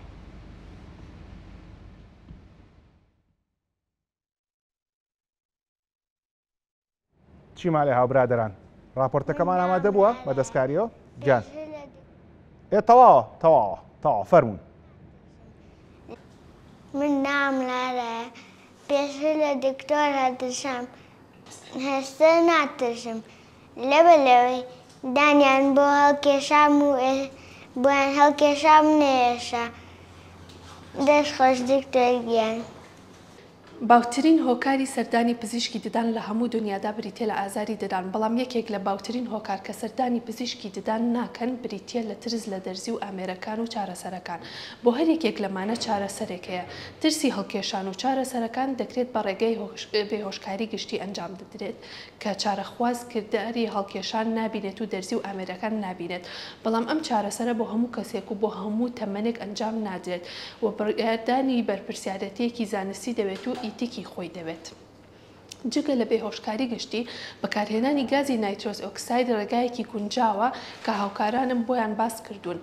چی ماڵێ هاوبرادەران راپۆرتەکەمان ئامادە بووە بە دەستکاریەوە گیان تەواوە فەرموون. من نام لارایە پێشتر لە دکتۆر هاتشام هێشتا ناترسم لەوەی دانیان بۆ هەڵکێشام و بۆیان هەڵکێشام نێشە دەست خۆش دکتۆر گیان. باوترین هۆکاری سەردانی پزیشکی ددان لە هەموو دنیادا بریتە لە ئازاری ددان، بەڵام یەکێک لە باوترین هۆکار کە سەردانی پزیشکی ددان ناکەن بریتە لە ترس لە دەرزی و ئامێرەکان و چارەسەرەکان. بۆ هەر یەکێک لەمانە چارەسەرێک هەیە. ترسی هەڵکێشان و چارەسەرەکان دەکرێت بە ڕێگەی بێهۆشکاری گشتی ئەنجام دەدرێت کە چارەخواز کرداری هەڵکێشان نابینێت و دەرزی و ئامێرەکان نابینێت، بەڵام ئەم چارەسەرە بۆ هەموو کەسێک و بۆ هەموو تەمەنێک ئەنجام نادرێت و بڕیاردانی بەرپرسیارەتەیەکی زانستی دەوێت و ئیتیکی خۆی دەوێت. جگە لە بێهۆشکاری گشتی بەکارهێنانی گازی نایترۆس ئۆکساید ڕێگایەکی گونجاوە کە هاوکارانم بۆیان باس کردوون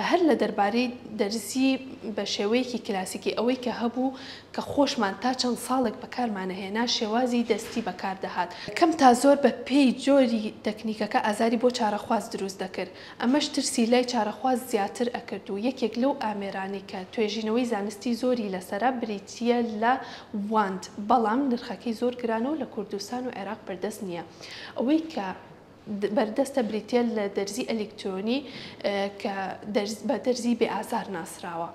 هەر لە دەربارەی دەرزی بە شێوەیەکی کلاسیکی ئەوەی کە هەبوو کە خۆشمان تا چەند ساڵێک بەکارمانەهێنا شێوازی دەستی بەکاردەهات کەم تا زۆر بە پێی جۆری تەکنیکەکە ئازاری بۆ چارەخواز دروست دەکرد. ئەمەش ترسی لای چارەخواز زیاتر ئەکرد و یەکێک لەو ئامێرانی کە توێژینەوەی زانستی زۆری لەسەرە بریتیە لە واند، بەڵام نرخەکەی زۆر گرانە و لە کوردستان و عێراق بەردەست نییە. ئەوەی کە بەردەستە بریتە لە دەرزی ئەلکترۆنی کە بە دەرزی بێ ئازار ناسراوە.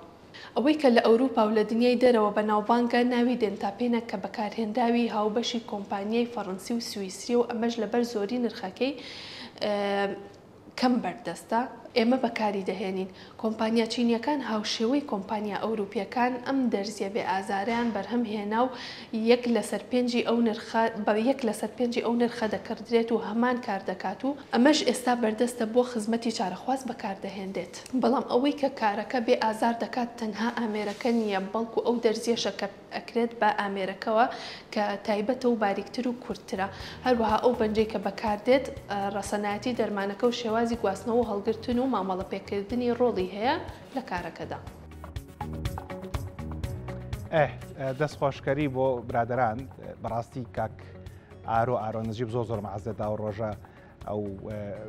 ئەوەی کە لە ئەوروپا و لە دنیای دەرەوە بە ناوبانگە ناوی دێنتاپێنە کە بەکارهێنراوی هاوبەشی کۆمپانیای فەڕەنسی و سوئیسری و ئەمەش لەبەر زۆری نرخەکەی کەم بەردەستە ئێمە بەکاری دەهێنین. کۆمپانیا چینیەکان هاوشێوەی کۆمپانیا ئەوروپیەکان ئەم دەرزیە بێ ئازاریان بەرهەم هێنا و 1/5 ئەو نرخە دەکردرێت و هەمان کار دەکات و ئەمەش ئێستا بەردەستە بۆ خزمەتی چارەخواز بەکاردەهێنرێت. بەڵام ئەوەی کە کارەکە بێ ئازار دەکات تەنها ئامێرەکە نییە، بەڵکو ئەو دەرزیەشە کە ئەکرێت بە ئامێرەکەوە کە تایبەتە و باریکتر و کورتترە. هەروەها ئەو بەنجەی کە بەکاردێت ڕەسەنایەتی دەرمانەکە و شێوازی گواستنەوە و هەڵگرتن و مامەڵە پێکردنی ڕۆڵی هەیە لە کارەکەدا. دەست خۆشکەری بۆ برادران بەڕاستی کاک ئارۆ نجیب زۆر مەعەزێدا و ڕۆژە ئەو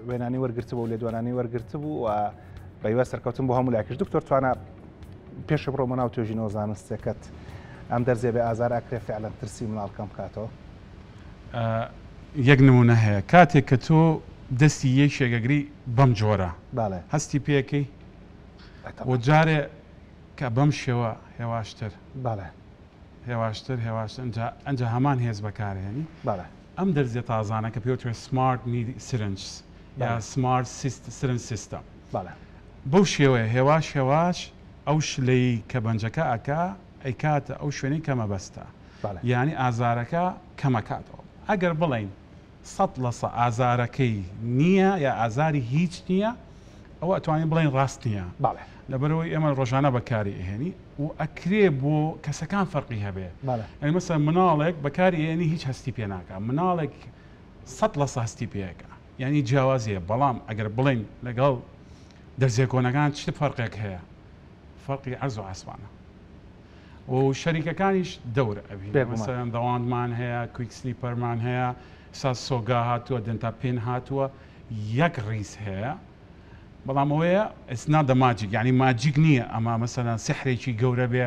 وێنانی وەرگرتبوو و لێدوانانی وەرگرتبوو و بەیوە سەرکەوتن بۆ هەموو لایکش. دکتۆر توانە پێش بڕۆمە ناو توێژینەوە زانستێکت ئەم دەرزێ بێ ئازار ئەکرێ فعلا ترسی مناڵکەم بکاتەوە. یەک نمونە هەیە کاتێک کە تۆ دەستی یەک شێگەگری بەم جۆرە هەستی پێەکەی و جارێ کە بەم شێوە هێواشتر ئەنجا هەمان هێز بەکارهێنی ئەم دەرزیە تازانە کە پێوتوێت سمارت سرنج یا سمارت سرنج سیستەم بەو شێوەیە هێواش ئەو شلەی کە بەنجەکە ئەکا ئەیکاتە ئەو شوێنەی کەمە بەستە یعنی ئازارەکە کەمەکاتەوە. ئەگەر بڵین 100% ئازارەکەی نییە یا ئازاری هیچ نییە ئەوە ئەتوانین بڵین ڕاست نییە لەبەرەوەی ئێمە ڕۆژانە بەکاری ئێنی و ئەکرێ بۆ کەسەکان فەرقی هەبێ. ئەی مەسەڵەن مناڵێک بەکاری ئێنی هیچ هەستی پێ ناکە، مناڵێک 100% هەستی پێەکە یعنی جیاوازیە. بەڵام ئەگەر بڵین لەگەڵ دەرزیە کۆنەکان چ فەرقێک هەیە؟ فەرقی عەرز و ئاسمانە و شەریکەکانیش دەورە ئەبی مەسەڵەن دەواندمان هەیە، کویک سلیپەرمان هەیە، ساس سۆگا هاتووە، دێنتاپێن هاتووە، یەک ڕیز هەیە. بەڵام ئەوەیە ئەسنا دە ماجیک یعنی ماجیک نییە ئەمە مەسەڵەن سحرێکی گەورە بێ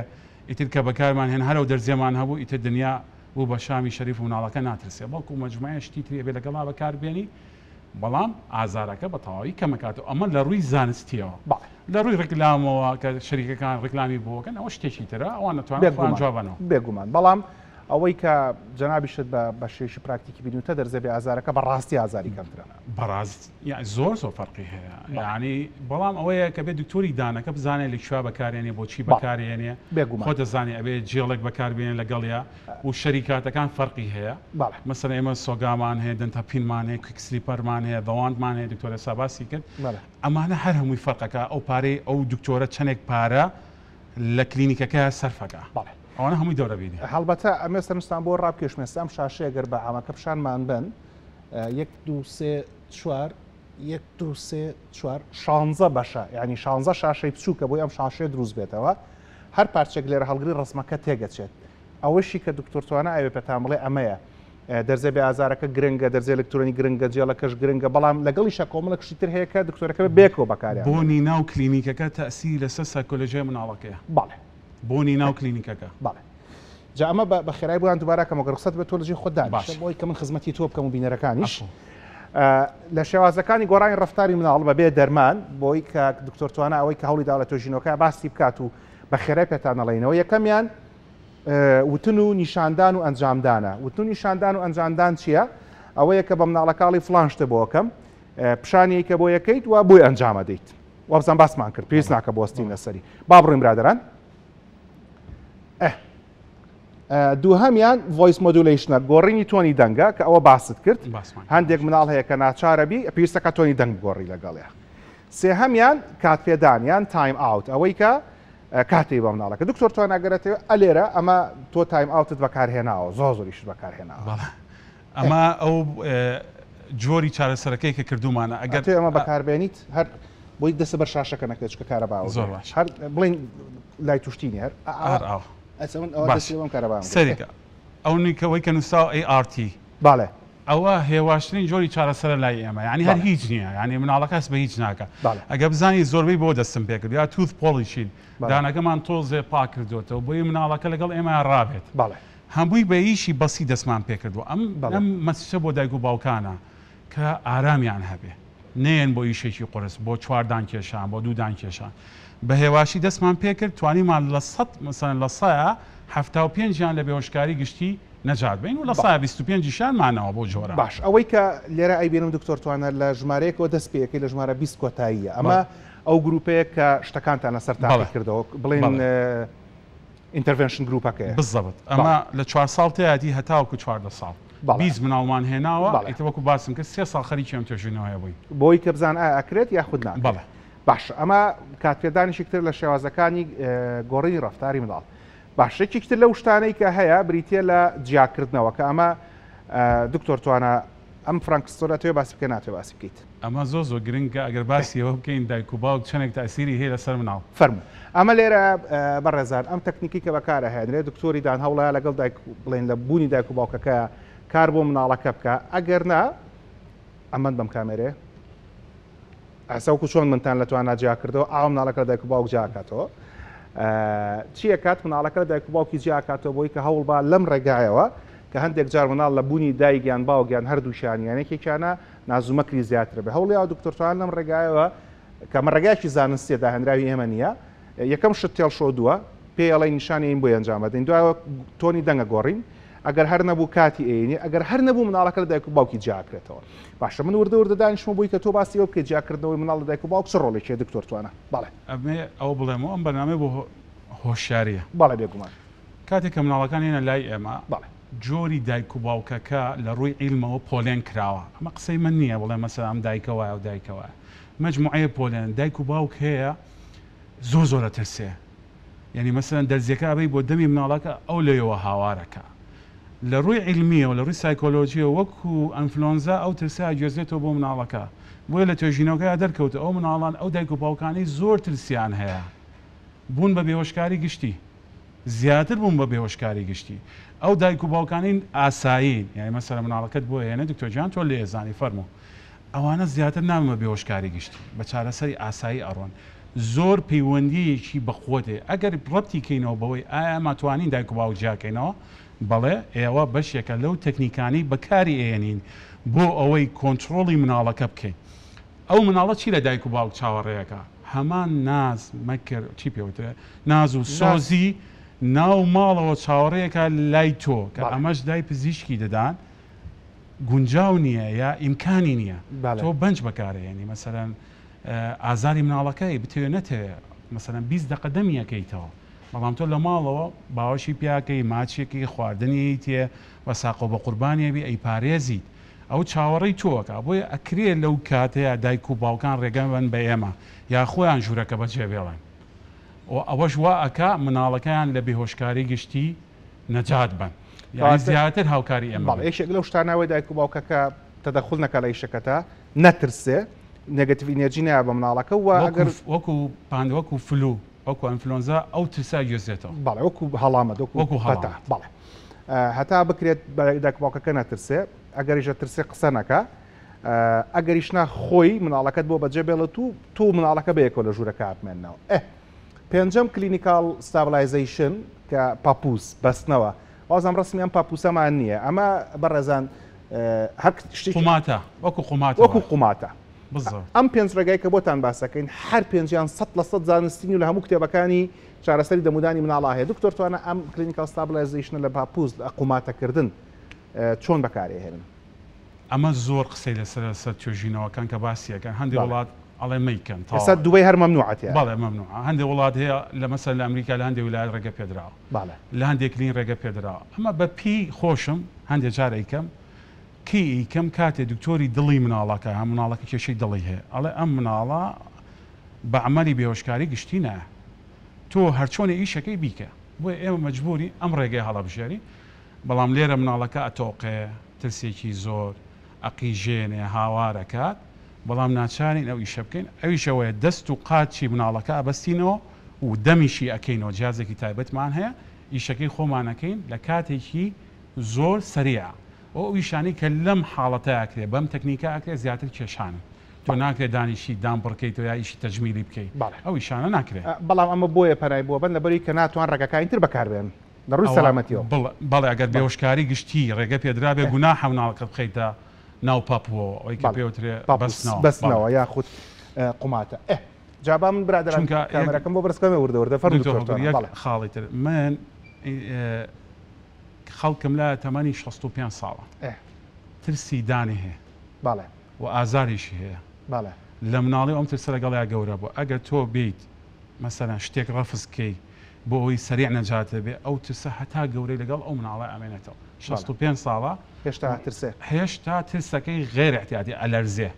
ئیتر کە بەکارمان هێن هەرەو دەرزێمان هەبوو ئیتر دنیا بوو بە شامی شەریف و مناڵەکە ناترسێ بەڵکو مەجموعە شتی ترێ بێ لەگەڵا بەکاربێنی بەڵام ئازارەکە بە تەواوی کەمەکاتەوە. ئەمە لە ڕووی زانستیەوە لە ڕووی ڕێکلامەوە کە شەریکەکان ڕێکلامی بۆکەن ئەوە شتێکی ترە ئەوان نەتوانن جوابنەوە بێگومان. بەڵام ئەوەی کە جەنابیشت بە شێشی پراکتیکی بینوتە دەرزە بێ ئازارەکە بەڕاستی ئازاری کەمترانە بەڕاست زۆر فەرقی هەیە یعنی بەڵام ئەوەیە کە بێت دکتۆری دانەکە بزانێت لە کوێ بەکارێنێ بۆچی بەکارێنێ خۆ دەزانێ ئەبێ جێڵێک بەکاربێنێن لەگەڵیا و شەریکاتەکان فەرقی هەیە. مەسەڵەن ئێمە سۆگامان هەیە، دەنتاپینمان هەیە، کویک سلیپەرمان هەیە، دەواندمان هەیە، دکتۆرە ساباسی کرد ئەمانە هەر هەمووی فەرقەکە ئەو پارەی ئەو دکتۆرە چەندێک پارە لە کلینیکەکە سەرفەکە ئەوانە هەمووی دەورە بینی. هەڵبەتە ئەمێ سەرنجستان بۆ ڕابکێشمێستا ئەم شاشەیە گەر بە ئاماکە پیشانمان بن 1 2 3 4 1 2 3 4 16 بەشە ینی 16 شاشەی بچووکە بۆی ئەم شاشەیە دروست بێتەوە هەر پارچێک لێرە هەڵگری ڕسمەکە تێگەچێت ئەوەشی کە دکتۆرتوانە ئەوێ پێتان بڵێ ئەمەیە دەرزێ بێ ئازارەکە گرنگە دەرزێ ئەلکترۆنی گرنگە جێڵەکەش گرنگە بەڵام لەگەڵیشە کۆمەڵێکشی تر هەیە کە دکتۆرەکە بێکەوە بەکاریان بۆنی ناو کلینیکەکە تەسیری لەسەر سایکۆلۆژیای مناڵەکەیە بەڵێ بۆنی ناو کلینیکەکە بەڵێ جا ئەمە بە خێرای بۆیان دووبارە کە مەگەڕسەت بە تۆلژی خۆدا بۆی کە من خزمەتی تۆ بکەم و بینەرەکانیش لە شێوازەکانی گۆڕانی ڕفتاری مناڵ بەبێ دەرمان بۆی کە دکتۆرتوانە ئەوەی کە هەوڵی دا لە تۆژینەوەکە باسی بکات و بە خێرای پێتانەڵێنەوە یەکەمیان وتن و نیشاندان و ئەنجامدانە وتن و نیشاندان و ئەنجامدان چییە؟ ئەوەیە کە بە مناڵەکاڵی فلانشتە بۆکەم پیشانی کە بۆ یەکەیت و بۆی ئەنجامە دەیت وابزان باسمان کرد پێویست ناکە بۆستین لەسەری با بڕۆین برادران دووهەمیان ڤۆیس مۆدولیشنە گۆڕینی تۆنی دەنگە کە ئەوە باست کرد هەندێک مناڵ هەیە کە ناچارەبی پێویستەکە تۆنی دەنگ گۆڕی لەگەڵەیە سێهەمیان کاتپێدانیان تایم ئاوت ئەوەی کە کاتی بە مناڵەکە دکتۆر توان ئەگەرێتەوە ئەلێرە ئەمە تۆ تایم ئاوتت بەکارهێناوە زۆریش بەکارهێناوە ئەمە ئەو جۆری چارەسەرەکەی کە کردومانە ئەگەر تۆ ئەمە بەکاربێنیت هەر بۆی دەسە بەر شاشەکە نەکەێت چکە کارە باوە زۆر باش هەر بڵین لای توشتینی هەر سەریکە ئەو نیکەوەی کە نووسا ART باڵێ ئەوە هێواشترین جۆری چارەسەرە لای ئێمە ینی هەر هیچ نییە ینی مناڵەکەس بە هیچ ناکە ئەگە بزانی زۆربەی بۆ دەستم پێکرد یا تووت پۆلیشین دانەکەمان تۆزێ پاک کردوێتەوە بۆی مناڵەکە لەگەڵ ئێمە ڕابێت هەمووی بە ئیشی بەسی دەستمان پێکردووە ئەم مەسیجە بۆ دایک و باوکانە کە ئارامیان هەبێ نێن بۆ ئیشێکی قرس بۆ چواردان کێشان بۆ دوودان کێشان بە هێواشی دەستمان پێکرد توانیمان لە 100 75 لە بێهۆشکاری گشتی نەجات بین و لە 125 مانەوە بۆ جۆرە باش ئەوەی کە لێرە ئەیبێنم دکتۆر توانە لە ژمارەیەکەوە دەست پێەکەی لە ژمارە 20 کۆتاییە ئەمە ئەو گروپەیە کە شتەکانتانە سەرتاقی کردەوە بڵێن ئینتەرڤێنشن گروپەکەیە بزەبت ئەمە لە 4 ساڵ تیادی هەتاوکو 14 ساڵ 20 مناڵمان هێناوە ئیتەوەکو باسم کرد 3 ساڵ خەریکی ئەم توێژینەوەیە بووی بۆی کە بزان ئەکرێت یاخود ناکرێت بەڵێ باش ئەمە کاتپێدانیشی تر لە شێوازەکانی گۆڕینی ڕفتاری مناڵ باشێکی تر لەو شتانەی کە هەیە بریتە لە جیاکردنەوە کە ئەمە دکتۆر توانە ئەم فرانکستۆرەتەوە باسی بکە ناتوێ باسی بکەیت ئەمە زۆر گرنگە ئەگەر باسیەوە بکەین دایک و باوک چەندێک تاسیری هەیە لەسەر مناڵ فەرموو ئەمە لێرە بەڕێزان ئەم تەکنیکی کە بەکارە هێنرێت دکتۆری دان هەوڵە لەگەڵ بڵێن لە بوونی دایک و باوکەکە کار بۆ مناڵەکە بکە ئەگەر نا ئەمەند بەم کامێرێ ئەسەوکو چۆن منتان لە توان ناجیاکردەوە ئاو مناڵەکە دایک و باوک جیاکاتەوە چیە کات مناڵەکە لە دایک و باوکی جیاکاتەوە بۆی کە هەوڵ با لەم ڕێگایەوە کە هەندێک جار مناڵ لە بوونی دایکیان باوکیان هەردووشانیانێکێکیانە نازومەکری زیاتر بێ هەوڵی ئەو دکتۆرتوان لەم ڕێگایەوە کە ڕێگایکی زانستیدا هەنراوی ئێمە نییە یەکەم شت تێڵشۆدووە پێڵی نیشانین بۆ ئەنجامەدەین دوایەوە تۆنی دەنگە گۆڕین ئەگەر هەر نەبوو کاتی ئێنی ئەگەر هەر نەبوو مناڵەکە لە دایک و باوکی جیاکرێتەوە باشە من وردە دانیشمە بووی کە تۆ باسی ئەو بکە جیاکردنەوەی مناڵ لە دایک و باوک چ ڕۆڵێکی دکتۆرتوانە بەڵێ ئەمێ ئەو بڵێمەوە ئەم بەنامە بۆ هۆشیاریە بەڵێ بێگومان کاتێک کە مناڵەکان هێنە لای ئێمە بەڵێ جۆری دایک و باوکەکە لە ڕووی عیلمەوە پۆلێن کراوە ئەمە قسەی من نییە بڵێ مەسەلا ئەم دایکەوە و دایکەوە مەجموعەیە پۆلێن دایک و باوک هەیە زۆرە ترسێ یعنی مەسەلاً دەرزیەکە بێ بۆ دەمی مناڵەکە ئەو لەوێەوە هاوارەکە لە ڕووی عیلمیەوە لە ڕووی سایکۆلۆژیە وەکو ئەنفلۆنزا ئەو ترسا گوێزێتەوە بۆ مناڵەکە بۆیە لە توێژینەوەکە دەرکەوتە ئەو مناڵان ئەو دایک و باوکانی زۆر ترسیان هەیە بوون بە بێهۆشکاری گشتی زیاتر بوون بە بێهۆشکاری گشتی ئەو دایک و باوکانین ئاسایین یعنی مەسەلا مناڵەکەت بۆ هێنە دکتۆر جیان تۆ لێ زانی فەرموو ئەوانە زیاتر نامە بێهۆشکاری گشتی بە چارەسەری ئاسایی ئەڕۆن زۆر پەیوەندیەکی بەخۆتێ ئەگەر ڕەتی کەینەوە بەوەی ئایا ماتوانین دایک و باوک جیاکەینەوە بەڵێ ئێوە بەشێکە لەو تەکنیکانی بەکاری ئێنین بۆ ئەوەی کۆنتترۆڵی مناڵەکە بکەین ئەو مناڵە چی لە دایک و باوک چاوەڕێیەکە هەمان ناز مەکرد چی پێوترێ ناز و سۆزی ناو ماڵەوە چاوەڕێیەکە لای تۆ کە ئەمەش دای پزیشکی دەدان گونجاو نییە یا ئیمکانی نییە تۆ بەنج بەکارێنی مەسەرەن ئازاری مناڵەکەی بتوێ نەتەوێ مەسەرەن 20 دقە دەمیەکەیتەوە بەڵام تۆ لە ماڵەوە باوەشی پیاکەی ماچێکی خواردنی تێ وە ساقۆ بە قوربانیەبی ئەی پارێزیت ئەو چاوەڕێی تۆکە بۆیە ئەکرێ لەو کاتەیە دایک و باوکان ڕێگەن بە ئێمە یا خۆیان ژوورەکە بەجێ بێڵێن ئەوەش وا ئەکا مناڵەکەیان لە بێهۆشکاری گشتی نەجات بن زیاتر هاوکاری ئێمە یەکێک لەو شتانەوەی دایک و باوکەکە تەدەخل نەکە لە ئیشەکەتە نەترسێ نگاتیو ئینەرژی نایە بە مناڵەکە و ئەگەر وەکو پاند وەکو فلو وەکو ئەنفلۆنزا ئەو ترسا گوێزێتەوە بەڵێ وەکو هەڵامەت وەکو هەتا بەڵێ هەتا بکرێت دەکباوکەکە نەترسێ ئەگەریشە ترسێ قسە نەکە ئەگەریشنا خۆی مناڵەکەت بۆ بەجێ بێڵێت و تو مناڵەکە بەیەکەوە لە ژوورەکە بمێنەوە پێنجەم کلینیکال ستابلایزیشن کە پاپوس بەستنەوە وازم ڕسمیان پاپوسەمان نییە ئەمە بەڕێزان هەر شتێکی قوماتە وەکو قوماتە ئەم پێنج ڕێگای کە بۆتان باسەکەین هەر پێنجیان 100% زانستنی و لە هەموو کتێبەکانی چارەسەری دەمودانی مناڵە هەیە دکتۆر توانە ئەم کلینیکال ستابلایزیشنە لە پاپوس قوماتەکردن چۆن بەکارهێنن ئەمە زۆر قسەی لەسەر توێژینەوەکان کە باسیەکەن هەندێک وڵات ئەڵێ مەیکەن ئێستا دوبەی هەر مەمنوعەتە بەڵێ مەمنوع هەندێک وڵات هەیە لە مەسەر لە ئەمریکا لە هەندێک ویلایەت ڕێگە پێدراوە لە هەندێک لین ڕێگە پێدراوە ئەمە بە پی خۆشم هەندێک جار ئەیکەم کەم کاتێ دکتۆری دڵی مناڵەکە هەم مناڵەکە کێشەی دڵی هەیە ئەڵێ ئەم مناڵە بە عمەلی بێهۆشکاری گشتی نایە تۆ هەرچۆنێ ئیشەکەی بیکە بۆیە ئێمە مەجبوری ئەم ڕێگەی هەڵەبژێری بەڵام لێرە مناڵەکە ئەتۆقێ ترسێکی زۆر ئەقیژێنێ هاوارەکات بەڵام ناچارین ئەو ئیشە بکەین ئەویشەوەیە دەست و قاچی مناڵەکە ئەبەستینەوە و دەمیشی ئەەکەینەوە جیازێکی تایبەتمان هەیە ئیشەکەی خۆمانەکەین لە کاتێکی زۆر سریع ئەو ئیشانی کە لەم حاڵەتەیەکرێ بەم تەکنیکە ئەکرێ زیاتر کێشانن تۆ ناکرێت دانیشی دام بڕکەیت و یا ئیشی تەجمیلی بکەیت ئەو ئیشانە ناکرێت بەڵام ئەمە بۆیە پەنای بووە بن لەبەری کە ناتوان ڕێگەکانتر بەکاربێن لە ڕووی سەلامەتیەوە بەڵێ ئەگەر بێهۆشکاری گشتی ڕێگە پێدرا بێ گوناح مناڵەکە بخەیتە ناو پاپەوە ئەوی کە پێوترێ بەستنەوە یاخود قوماتە جابا من برادران کامێرەکەم بۆ بەرزکەمە وردەوردە فەرموویت خاڵی تر من خەڵکم لە تەمەنی 65 ساڵە ترسی دانی هەیە باڵێ و ئازاریشی هەیە باڵێ لە مناڵی ئەم ترسە لەگەڵیا گەورە بوو ئەگەر تۆ بیت مەسەلەن شتێک ڕەفزکەی بۆ ئەوی سریع نەجاتە بێ ئەو ترسە هەتا گەورەی لەگەڵ ئەو مناڵە ئەمێنێتەوە 65 ساڵە هێشتا ترسەکەی غێر احتیاطی ئەلەرزێ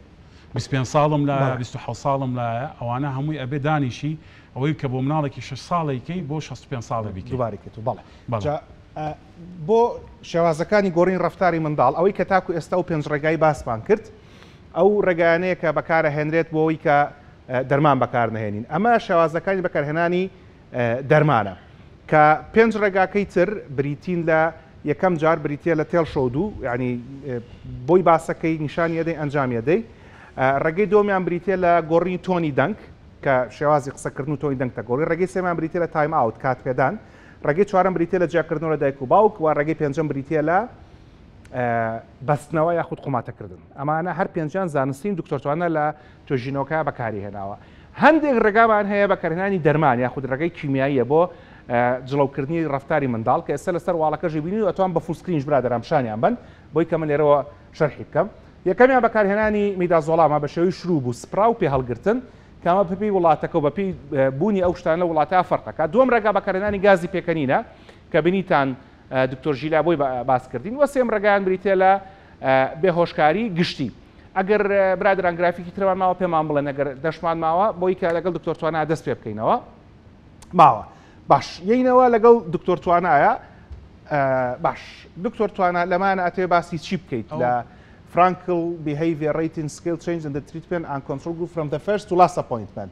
25 ساڵم لە 26 ساڵم لایە ئەوانە هەمووی ئەبێ دانیشی ئەوەی کە بۆ مناڵێکی 6 ساڵێکی بۆ 65 ساڵە بیکە دووبارێکێت و بەڵێ بۆ شێوازەکانی گۆڕین ڕەفتاری منداڵ ئەوەی کە تاکو ئێستا و پێنج ڕێگای باسمان کرد ئەو ڕێگانەیە کە بەکارە هێنرێت بۆ ئەوەی کە دەرمان بەکار نهێنین ئەمە شێوازەکانی بەکارهێنانی دەرمانە کە پێنج ڕێگاکەی تر بریتین لە یەکەم جار بریتە لە تێڵ شەودوو یعنی بۆی باسەکەی نیشانی دەی ئەنجامی دەی ڕێگەی دۆمیان بریتە لە گۆڕی تۆنی دەنگ کە شێوازی قسەکردن و تۆنی دەنگتە گۆڕی ڕێگەی سێمان بریتە لە تایم ئاوت کات پێدان ڕێگەی چوارم بریتە لە جیاکردنەوە لە دایک و باوک و ڕێگەی پێنجەم بریتە لە بەستنەوە یاخود قوماتەکردن ئەمانە هەر پێنجان زانستین دکتۆرتوانە لە توێژینەوەکە بەکاری هێناوە هەندێک ڕێگامان هەیە بەکارهێنانی دەرمان یاخود ڕێگەی کیمیاییە بۆ جڵەوکردنی ڕفتاری منداڵ کە ئێستا لەسەر واڵەکەژی بینی و ئەتوان بە فولسکرینش برادەرام شانیان بن بۆی کە من لێرەوە شەرحی بکەم یەکەمیان بەکارهێنانی میدازۆڵامە بە شێوەی شروب و سپرا و پێ هەڵگرتن کامە پێی وڵاتەکە و بەپی بوونی ئەو شتانە وڵاتە فەرقەکە دووەم ڕێگا بەکارهێنانی گازی پێکەنینە کە بینیتان دکتۆر ژیلا بۆی باسکردین وە سێم ڕێگایان بریتێ لە بێهۆشکاری گشتی ئەگەر برادران گرافیکی ترمان ماوە پێمان بڵێن ئەگەر دەشمان ماوە بۆی کە لەگەڵ دکتۆرتوانە دەست پێ بکەینەوە ماوە باش یینەوە لەگەڵ دکتۆرتوانایە باش دکتۆرتوانە لەمانە ئەتێ باسی چی بکەیت لە Frankl Behavior Rating Scale Change in the Treatment and Control Group from the first to last appointment.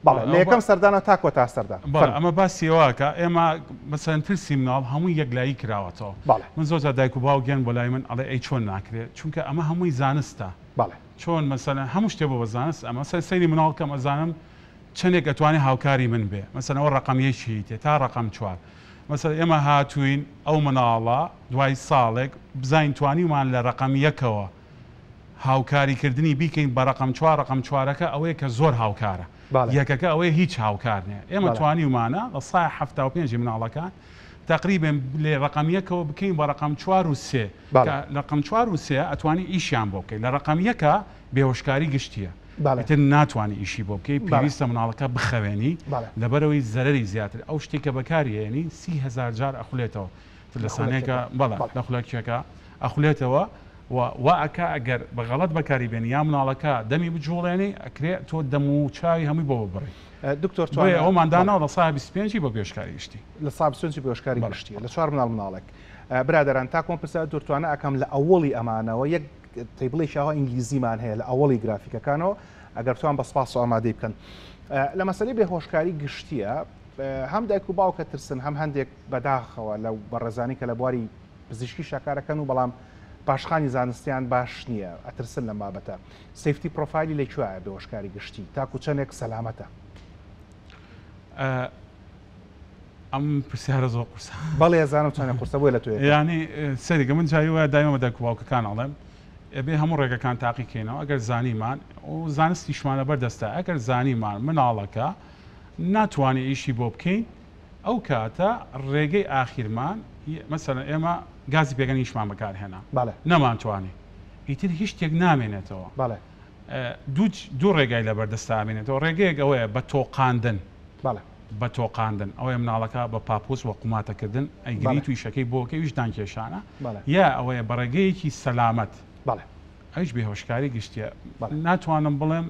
بەڵێ لە یەکەم سەردانە تا کۆتا سەردان ئەمە باسیەوەکە ئێمە مەسەن ترسی مناڵ هەمووی یەکلایی کراوەتەوە بەڵێ من زۆر دایک و باو گەن بۆ لای من ئەڵێ ئەی چۆن ناکرێت چونکە ئەمە هەمووی زانستە بەڵێ چۆن مەسەن هەموو شتێ بۆ زانست ئەمە سەیری مناڵکەم ئەزانم چەندێک ئەتوانێت هاوکاری من بێ مەسەنەوە ڕقەمیەکی تێ تا ڕقم چوار مەسەر ئێمە هاتوین ئەو مناڵە دوای ساڵێک بزین توانیمان لە ڕقم یەکەوە هاوکاریکردنی بیکەین بە ڕقم چوار ڕقم چوارەکە ئەوەیە کە زۆر هاوکارە یەکەکە ئەوەیە هیچ هاوکار نیە ئێمە توانیمانە لە سای 75 مناڵەکان تقریبا لێ ڕقم یەکەوە بکەین بە ڕقم 4 و 3 لە ڕقم 4 و 3 ئەتوانی ئیشیان بۆ بکەین لە ڕقم یەکە بێهۆشکاری گشتیە تر ناتوانانی ئیشی بۆ بکەی پێویستە مناڵەکە بخەوێنی لەبەرەوەی زەرری زیاتر ئەو شتێکە بەکارهێنی 30,000 جار ئەخولێتەوە لە سانەیەکە بەڵێ لە خولەکێکە ئەخولێتەوە وەکە ئەگەر بەغەڵەت بەکاری بێنی یا مناڵەکە دەمی بجوڵێنی ئەکرێت تۆ دەم و چاوی هەمووی بۆ بڕی دکتۆر ئەوماندانەوە لە سای 25 بۆ پێشکاری گشتی لە سا 25 پێشکاری گشتیە لە 4 مناڵێک برادران تا کۆمپرسا دکتۆرتوانە ئەەکەم لە ئەوڵی ئەمانەوە یەک تیبڵی شاوە ئینگلیزیمان هەیە لە ئەوڵی گرافیکەکانەوە ئەگەر توان بە سپاس و ئامادەی بکەن لە مەسەلەی بێهۆشکاری گشتیە هەم دایک و باوکە ترسن هەم هەندێک بەداخەوە لەو بەڕێزانی کە لە بواری پزیشکی شاکارەکەن و بەڵام پاشخانی زانستیان باش نییە ئەترسن لەم بابەتە سیفتی پرۆفایلی لەکوایە بێهۆشکاری گشتی تاکو چەندێک سەلامەتە ئەم پرسیارە زۆر قورسە بەڵێ زانم چەندێک قورسە بۆی لە توێ ینی سەریگە من جایی وایە دایمە دایک و باوکەکان ئەڵێم ئەبێ هەموو ڕێگەکان تاقیکەینەوە ئەگەر زانیمان و زانستیشمانە بەردەستە ئەگەر زانیمان مناڵەکە ناتوانێت ئیشی بۆ بکەین ئەو کاتە ڕێگەی ئاخیرمان مەسەلەن ئێمە گازی پێگەنیشمان بەکارهێنا نەمانتوانی ئیتر هیچ شتێک نامێنێتەوە دوو ڕێگای لە بەردەستە ئامێنێتەوە ڕێگەیەک ئەوەیە بە تۆقاندن بە تۆقاندن ئەوەیە مناڵەکە بە پاپۆس و قوماتەکردن ئەیگری تویشەکەی بۆکە ویشدان کێشانە یا ئەوەیە بە ڕێگەیەکی سەلامەت ئەوش بێهۆشکاری گشتیە ناتوانم بڵێم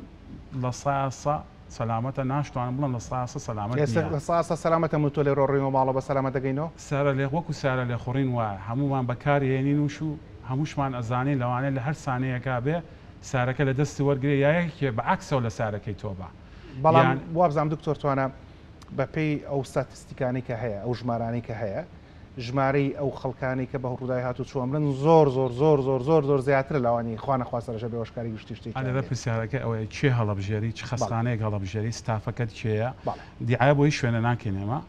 لە ساسە سەلامەتە ناشتوانم بڵم لە ساسە سەلامەت لە ساسە سەلامەتە من تۆ لێ ڕۆڕینەوە ماڵە بە سەلامەت دەگەینەوە سارە لێ وەکو سارە لێ خوڕین وایە هەمومان بەکارهێنین وش و هەمووشمان ئەزانین لەوانەیە لە هەر سانەیەکا بێ سارەکە لە دەستی وەرگێ یایەکێ بەعکسەوە لە سارەکەی تۆبە بەڵام وابزانام دکتۆر توانە بەپێی ئەو ستاتستیکانی کە هەیە ئەو ژمارانی کە هەیە ژمارەی ئەو خەڵکانی کە بە ڕووداوی هاتو چۆمرن زۆر زۆر زۆر زۆر زۆر زۆر زیاتر لەوانی خوانە خواستەرەژە بێهۆشکاری گشتی ئەلێرە پرسیارەکە ئەوەیە چێ هەڵەبژێری چ خەستانەیەک هەڵەبژێری ستافەکەت چێیە دیعایە بۆی شوێنە ناکەینێمە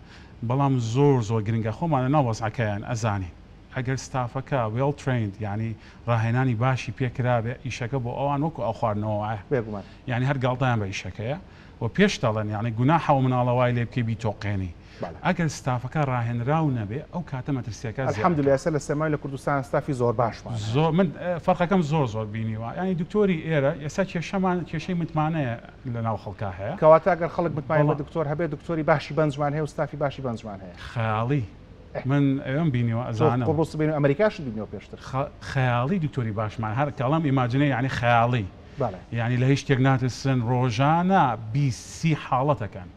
بەڵام زۆر زۆر گرنگە خۆمانە ناوەزعەکەیان ئەزانین ئەگەر ستافەکە وێڵ ترێند ینی ڕاهێنانی باشی پێکرابێ ئیشەکە بۆ ئەوان وەکو ئەو خواردنەوە بێگومان ینی هەر گاڵتەیان بە ئیشەکەیە و پێش دەڵێن یعنی گوناحە و مناڵەوای لێ بکەی بیتۆقێنی ئەگەر ستافەکە ڕاهێنراو نەبێ ئەو کاتە مەترسیەکە الحەمدولله ئێستا لە سێمای لە کوردستان ستافی زۆر باشمان زۆر من فەرقەکەم زۆر زۆر بینیوە ینی دکتۆری ئێرە ئێستا کێشەمان کێشەی متمانەیە لە ناو خەڵکا هەیە کەواتە ئەگەر خەڵک متمانە بە دکتۆر هەبێ دکتۆری باشی بەنجمان هەیە و ستافی باشی بەنجمان هەیە خەیاڵی من ئەوم بینیوە ئەزانم قڕۆس بین ئەمریکاش بینیەوە پێشتر خەیاڵی دکتۆری باشمان هەر کەڵام ئیماجنەی یعنی خەیاڵی یعنی لە هیچ شتێک ناترسن ڕۆژانە 20 حاڵەتەکەن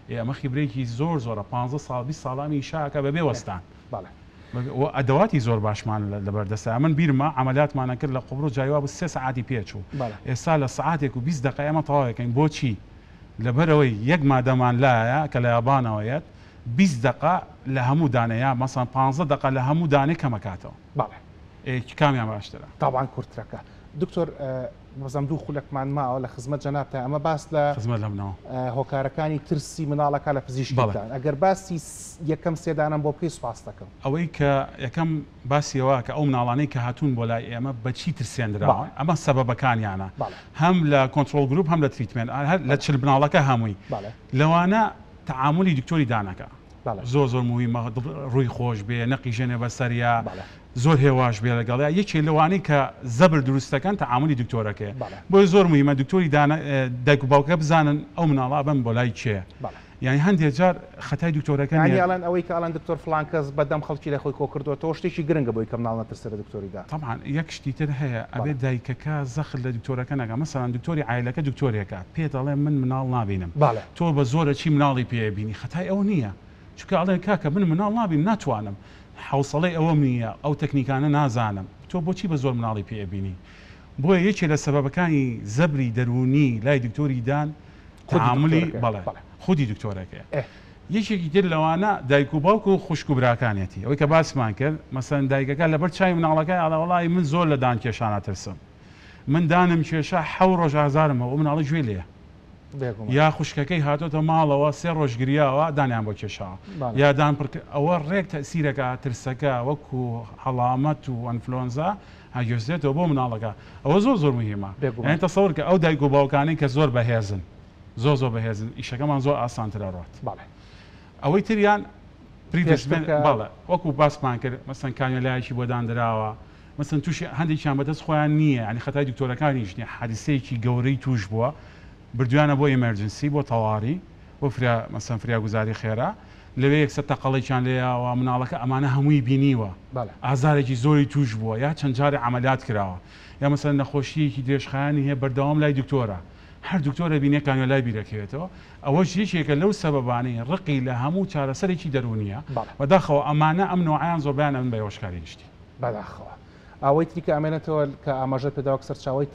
ئەمە خیبرێکی زۆر زۆرە 15 ساڵ 20 ساڵامی شاکە بەبێ وەستان ئەدەواتی زۆر باشمان لەبەردەستا من بیرمە عملیاتمانە کرد لە قوبڕ جایوا بە 3 ساعتی پێچوو ئێستا لە ساعتێک و 20 دقیقە ئێمە تەواوەکەین بۆچی لەبەرەوەی یەک مادەمان لایە کە لە یابانەوەیەت 20 دقیقە لە هەموو دانەیە مەسەڵەن 15 دقیقە لە هەموو دانێ کەمەکاتەوە کامیان باشترە تاوان کورتەکە دکتۆر بەزەم دوو خولەکمان ماوە لە خزمەت جەنابتە ئەمە باس لە خزمەت لەمنەوە هۆکارەکانی ترسی مناڵەکە لە پزیشکیتان ئەگەر باسی یەکەم سێدانم بۆ بکەی سوپاس دەکەم ئەوەی کە یەکەم باسیەوە کە ئەو مناڵانەی کە هاتوون بۆ لای ئێمە بەچی ترسێنراوە ئەمە سەبەبەکانیانە هەم لە کۆنتترۆل گروپ هەم لە تریتمنت لە چل بناڵەکە هەمووی لەوانە تعاملی دکتۆری دانەکە زۆر زۆر موهیمە ڕووی خۆش بێ نەقیژێنێ بەسەریا زۆر هێواش بێ لەگەڵ یەکێ لەوانەی کە زەبر دروستەکەن تعاملی دکتۆرەکە بۆی زۆر موهیمە دکتۆری دایک و باوکە بزانن ئەو مناڵە بن بۆ لای چێ یعنی هەندێک جار خەتای دکتۆرەکان یاڵەن ئەوەی کە ئەڵەن دکتۆر فڵان کەس بەدەم خەڵکی لە خۆی کۆ کردوەوە شتێکی گرنگە بۆی کە مناڵ نەترسێت دکتۆریدا طبعا یەک شتی تر هەیە ئەبێت دایکەکە زەخر لە دکتۆرەکە نەگا مەسەڵەن دکتۆری عایلەکە دکتۆرێکە پێ دەڵێ من مناڵ نابینم تۆ بە زۆرە چی مناڵی پێبینی خەتای ئەو نییە چونکە ئەڵێن کاکە من مناڵ نابین ناتوانم حوسڵەی ئەوەم نییە ئەو تەکنیکانە نازانم تۆ بۆچی بە زۆر مناڵی پێبینی بۆیە یەکێ لە سەبەبەکانی زەبری دەرونی لای دکتۆری دان تعاملی بەڵێ خودی دکتۆرەکە یەکێکی تر لەوانە دایک و باوک و خوشک و براکانێتی ئەوەی کە باسمان کرد مەسەن دایکەکە لەبەر چای مناڵەکەی ئاڵە وەڵی من زۆر لە دان کێشانە ترسم من دانم کێشە 7 ڕۆژ ئازارمەوە مناڵی گوێ لێە یا خوشکەکەی هاتۆتە ماڵەوە 3 ڕۆژ گریاوە دانیان بۆ کێشاوە یادان ئەوە ڕێک تەسیرەکە ترسەکە وەکو هەڵامەت و ئەنفلۆنزا هەگوێزێتەوە بۆ مناڵەکە ئەوە زۆر زۆر مهمە ئەین تەسەوەر کە ئەو دایک و باوکانی کە زۆر بەهێزن زۆر بەهێزن ئیشەکەمان زۆر ئاسانترە ڕات ئەوەی تریان بەڵێ وەکو باسمان کرد مەسەن کانیۆلایەکی بۆ دانراوە مەسەن تووشی هەندێکیان بەدەست خۆیان نییە ینی خەتای دکتۆرەکانیش نیە حادیسەیەکی گەورەی توش بووە بردویانە بۆ ئێمەرجنسی بۆ تەواڕی بۆ مەسەن فریاگوزاری خێرا لەوێ یەکسەر تەقەڵێکیان لێیاوە مناڵەکە ئەمانە هەمووی بینیوە ئازارێکی زۆری توش بووە یا چەند جارێ عملیات کراوە یا مەسەن نەخۆشیەکی درێژخایانی هەیە بەردەوام لای دکتۆرە هەر دکتۆرە بینێ کانیۆلای بیرەکەوێتەوە ئەوەش یەکێکە لەو سەبەبانەی ڕقی لە هەموو چارەسەرێکی دەرونیە بەداخەوە ئەمانە ئەم نوعیان زۆربیان ئەمن بە هۆشکاری گشتی بەداخەوە ئەوەی تریکە ئەمێنێتەوە کە ئاماژە پێداوە سەرچاوی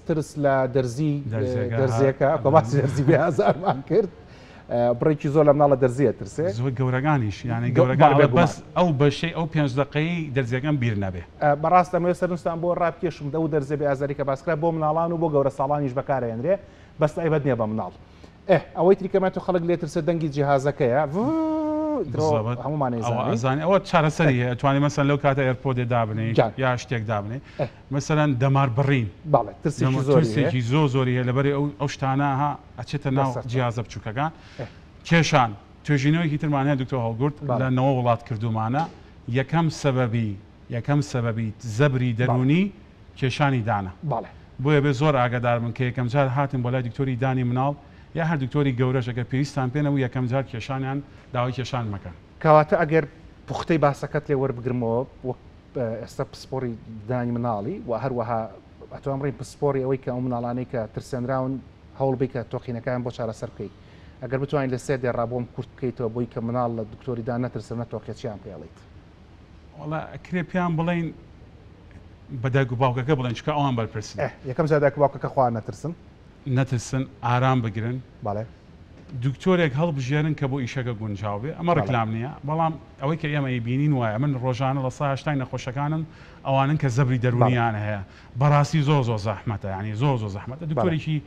ترس لە دەرزیەکە کە باسی دەرزی بێزارمان کرد بڕێکی زۆر لە مناڵە دەرزیە ترسێ زۆر گەورەکانیش یعنی گەورەکان بەس ئەو بەشەی ئەو 5 دقەی دەرزیەکەم بیر نەبێ بەڕاستە ئەمێ سەرنجستان بۆ ڕابکێشم دە و دەرزێ بێ ئازاری کە باسکرا بۆ مناڵان و بۆ گەورە ساڵانیش بەکارهێنرێ بەس تایبەت نییە بە مناڵ ئەوەی تریکەمێت و خەڵک لێترسە دەنگی جیهازەکەیە هەمومانێزانانی ئەوە چارەسەری هەیە توانانی مەسەن لەو کاتە ئێرپۆدێ دابنێ یا شتێک دابنێ مەسەرەن دەمار بڕین ترسێکی زۆری هەیە لەبەری ئەو شتانەها ئەچێتە ناو جیهازە بچووکەکان کێشان توێژینەوەیکی ترمانەیە دکتۆر هەڵگورت لە 9 وڵات کردومانە یەکەم سەبەبی زەبری دەرونی کێشانی دانا بۆیە بێ زۆر ئاگادار من کە یەکەم جار هاتن بۆ لای دکتۆری دانی مناڵ یا هەر دکتۆری گەورەشەکە پێویستان پێنەوە یەکەم جار کێشانیان داوای کێشان مەکەن کەواتە ئەگەر پوختەی باسەکەت لێ وەربگرمەوە ئێستا پسپۆری دانی مناڵی و هەروەها ئەتوان بڕین پسپۆری ئەوەی کە ئەو مناڵانەی کە ترسێنراون هەوڵ بی کە تۆقینەکان بۆ چارەسەر بکەیت ئەگەر بتوانین لە 3 دێ ڕابۆم کورت بکەیتەوە بۆی کە مناڵ لە دکتۆریدا نەترسن نەتۆقیەتیان پێڵیت وڵا ئەکرێ پێیان بڵین بەدایک و باوکەکە بڵێن چکە ئەوان بەرپرسن یەکەم جار دایک و باوکەکە خوا نەترسن ئارام بگرن دکتۆرێک هەڵبژێرن کە بۆ ئیشەکە گونجاو بێ ئەمە ڕکلام نییە بەڵام ئەوەی کە ئێمە بینین وایە من ڕۆژانە لە 80 نەخۆشەکانم ئەوانن کە زەبری دەرونیان هەیە بەڕاستی زۆر زەحمەتە ینی زۆر زەحمەتە دکتۆرێکی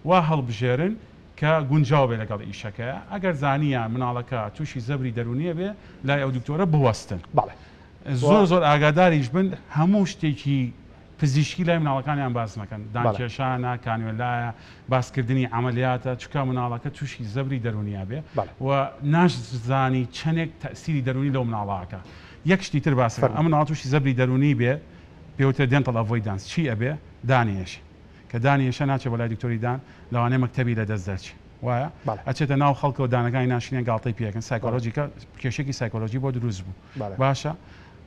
وا هەڵبژێرن کە گونجاو بێ لەگەڵ ئیشەکە ئەگەر زانیان مناڵەکە تووشی زەبری دەرونیە بێ لای ئەو دکتۆرە بوەستن زۆر ئاگاداریش بن هەموو شتێکی پزیشکی لای مناڵەکانیان باس نەکەن دانکێشانە کانوێلایە باسکردنی عملیاتە چکە مناڵەکە تووشی زەبری دەرونیە بێ و ناشزانی چەندێک تەسیری دەرونی لەو مناڵاکە یەک شتی تر باس ئەم مناڵ تووشی زەبری دەرونی بێ پێوتر دێنتەڵ ئەڤۆیدانس چی ئەبێ دانیێشی کە دانیێشە ناچێت بەلای دکتۆری دان لەوانەیە مەکتەبی لە دەست دەرچێت وایە ئەچێتە ناو خەڵکە و دانەکانی ناشرینە گاڵتەی پێکەن سایکۆلۆژیکە کێشێکی سایکۆلۆژی بۆ دروست بوو باشە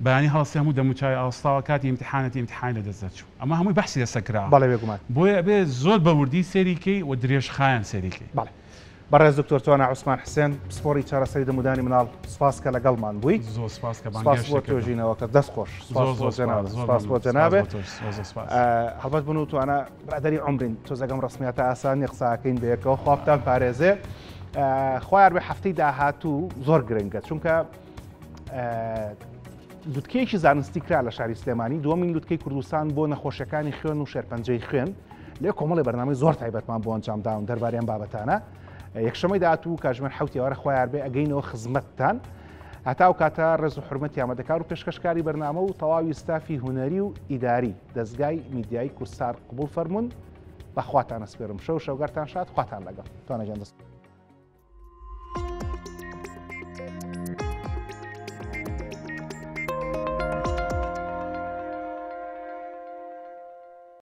بەیانی هەڵستی هەموو دەموچای ئاستاوە کاتی ئیمتحان لە دەست دەچوو ئەمە هەمووی بەحسی لەسەرکراوە بۆیە بێ زۆر بەوردی سێریکەی و درێژخایەن سێریکەی بەڕێز دکتۆر توانە عوسمان حسێن پسپۆری چارەسەری دەمودانی مناڵ سپاس کە لەگەڵمان بووی زۆر سپاس کە بۆ توێژینەوەکە دەست خۆش سپاس بۆ جەنابێت هەڵبەت بن و توانە برادەری عمرین تۆزەگەم ڕسمیاتە ئاسانی قساکەین بەیەکەوە خوابتان پارێزێ خوار بێ هەفتەی داهاتوو زۆر گرنگە چونکە لوتکەیەکی زانستی کرا لە شاری سلێمانی دووەمین لوتکەی کوردستان بۆ نەخۆشیەکانی خوێن و شێرپەنجەی خوێن لێ کۆمەڵی بەرنامەی زۆر تایبەتمان بۆ ئەنجامداون دەربارەیان بابەتانە یەکشەمەی داهاتوو کاتژمێر 7 خوار بێ ئەگەینەوە خزمەتتان هەتا ئەو کاتە ڕێز و حورمەتی ئامادەکار و پێشکەشکاری بەرنامە و تەواوی ستافی هونەری و ئیداری دەستگای میدیایی کورسار قبول فەرمونون بەخواتان ئەسپێرم شەو شەوگەرتان شاد خواتان لەگەڵ توانەجان دەست